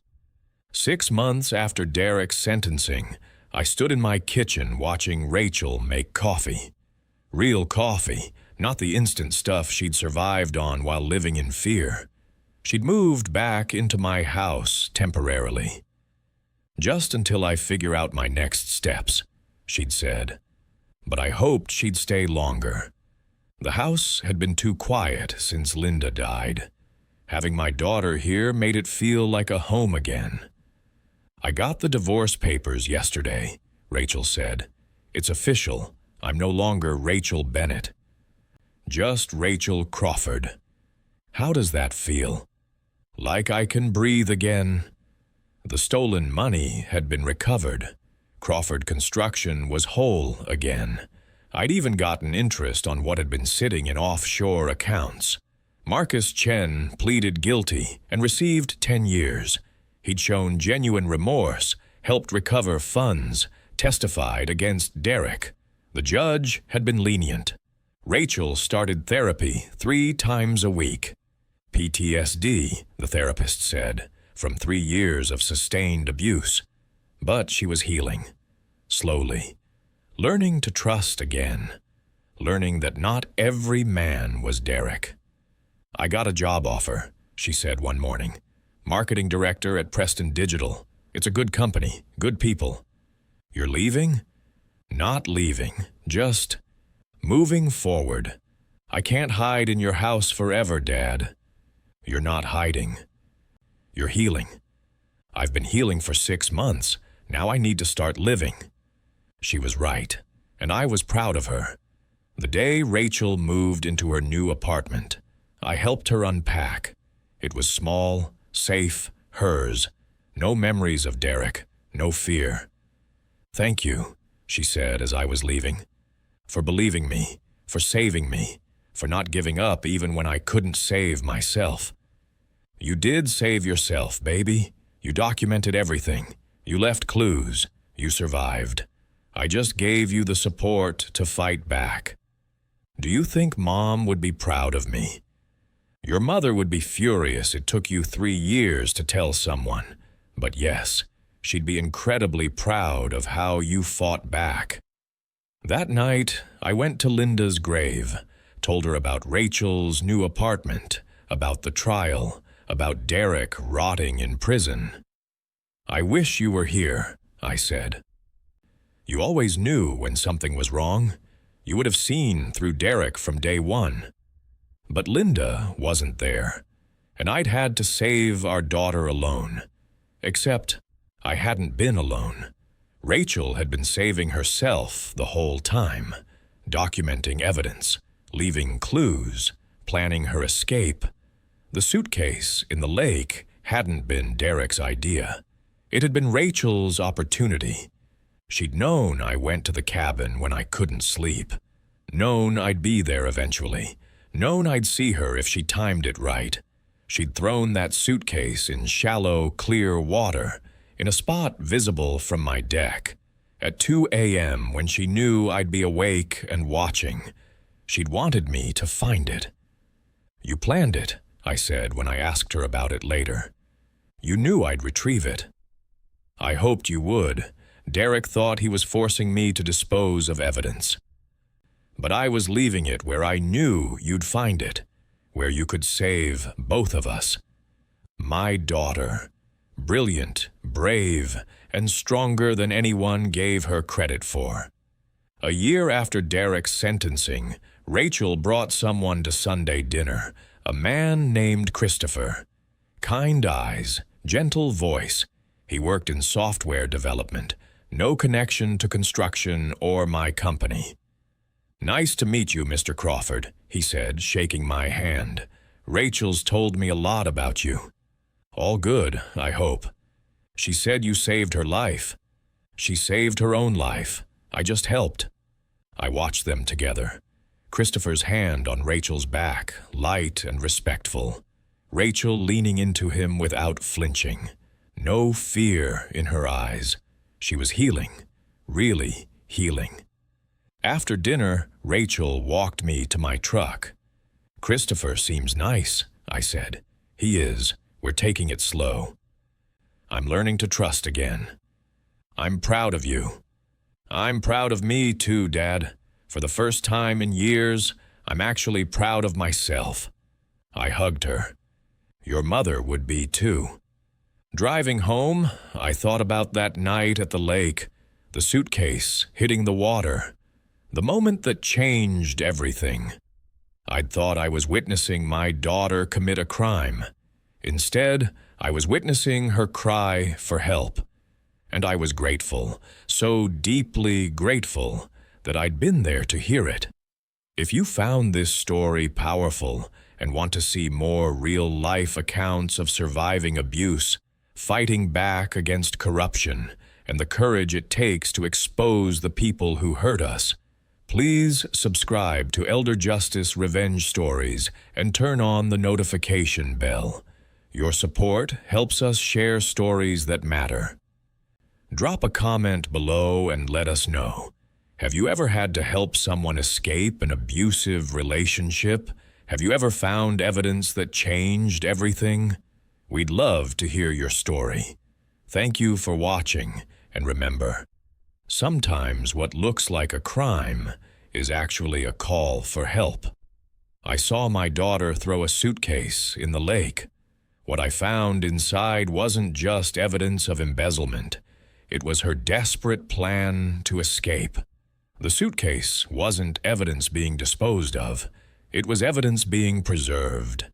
6 months after Derek's sentencing, I stood in my kitchen watching Rachel make coffee. Real coffee, not the instant stuff she'd survived on while living in fear. She'd moved back into my house temporarily. "Just until I figure out my next steps," she'd said. But I hoped she'd stay longer. The house had been too quiet since Linda died. Having my daughter here made it feel like a home again. "I got the divorce papers yesterday," Rachel said. "It's official. I'm no longer Rachel Bennett. Just Rachel Crawford." How does that feel? Like I can breathe again. The stolen money had been recovered. Crawford Construction was whole again. I'd even gotten interest on what had been sitting in offshore accounts. Marcus Chen pleaded guilty and received 10 years. He'd shown genuine remorse, helped recover funds, testified against Derek. The judge had been lenient. Rachel started therapy 3 times a week. PTSD, the therapist said, from 3 years of sustained abuse. But she was healing, slowly. Learning to trust again, learning that not every man was Derek. "I got a job offer," she said one morning. "Marketing director at Preston Digital. It's a good company, good people." "You're leaving?" "Not leaving, just moving forward. I can't hide in your house forever, Dad." "You're not hiding. You're healing." "I've been healing for 6 months. Now I need to start living." She was right, and I was proud of her. The day Rachel moved into her new apartment, I helped her unpack. It was small, safe, hers. No memories of Derek, no fear. "Thank you," she said as I was leaving, "for believing me, for saving me, for not giving up even when I couldn't save myself." "You did save yourself, baby. You documented everything. You left clues. You survived. I just gave you the support to fight back. Do you think Mom would be proud of me? Your mother would be furious it took you 3 years to tell someone. But yes, she'd be incredibly proud of how you fought back." That night, I went to Linda's grave, told her about Rachel's new apartment, about the trial, about Derek rotting in prison. "I wish you were here," I said. "You always knew when something was wrong. You would have seen through Derek from day one. But Linda wasn't there, and I'd had to save our daughter alone. Except I hadn't been alone. Rachel had been saving herself the whole time, documenting evidence, leaving clues, planning her escape. The suitcase in the lake hadn't been Derek's idea. It had been Rachel's opportunity. She'd known I went to the cabin when I couldn't sleep, known I'd be there eventually, known I'd see her if she timed it right. She'd thrown that suitcase in shallow, clear water, in a spot visible from my deck. At 2 a.m. when she knew I'd be awake and watching, she'd wanted me to find it. "You planned it," I said when I asked her about it later. "You knew I'd retrieve it." "I hoped you would. Derek thought he was forcing me to dispose of evidence. But I was leaving it where I knew you'd find it, where you could save both of us. My daughter, brilliant, brave, and stronger than anyone gave her credit for." A year after Derek's sentencing, Rachel brought someone to Sunday dinner, a man named Christopher. Kind eyes, gentle voice. He worked in software development, no connection to construction or my company. "Nice to meet you, Mr. Crawford," he said, shaking my hand. "Rachel's told me a lot about you." "All good, I hope." "She said you saved her life." "She saved her own life. I just helped." I watched them together. Christopher's hand on Rachel's back, light and respectful. Rachel leaning into him without flinching. No fear in her eyes. She was healing, really healing. After dinner, Rachel walked me to my truck. "Christopher seems nice," I said. "He is. We're taking it slow." "I'm learning to trust again." "I'm proud of you." "I'm proud of me too, Dad. For the first time in years, I'm actually proud of myself." I hugged her. "Your mother would be too." Driving home, I thought about that night at the lake, the suitcase hitting the water, the moment that changed everything. I'd thought I was witnessing my daughter commit a crime. Instead, I was witnessing her cry for help. And I was grateful, so deeply grateful, that I'd been there to hear it. If you found this story powerful and want to see more real-life accounts of surviving abuse, fighting back against corruption, and the courage it takes to expose the people who hurt us, please subscribe to Elder Justice Revenge Stories and turn on the notification bell. Your support helps us share stories that matter. Drop a comment below and let us know. Have you ever had to help someone escape an abusive relationship? Have you ever found evidence that changed everything? We'd love to hear your story. Thank you for watching, and remember, sometimes what looks like a crime is actually a call for help. I saw my daughter throw a suitcase in the lake. What I found inside wasn't just evidence of embezzlement. It was her desperate plan to escape. The suitcase wasn't evidence being disposed of. It was evidence being preserved.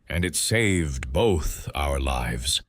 And it saved both our lives.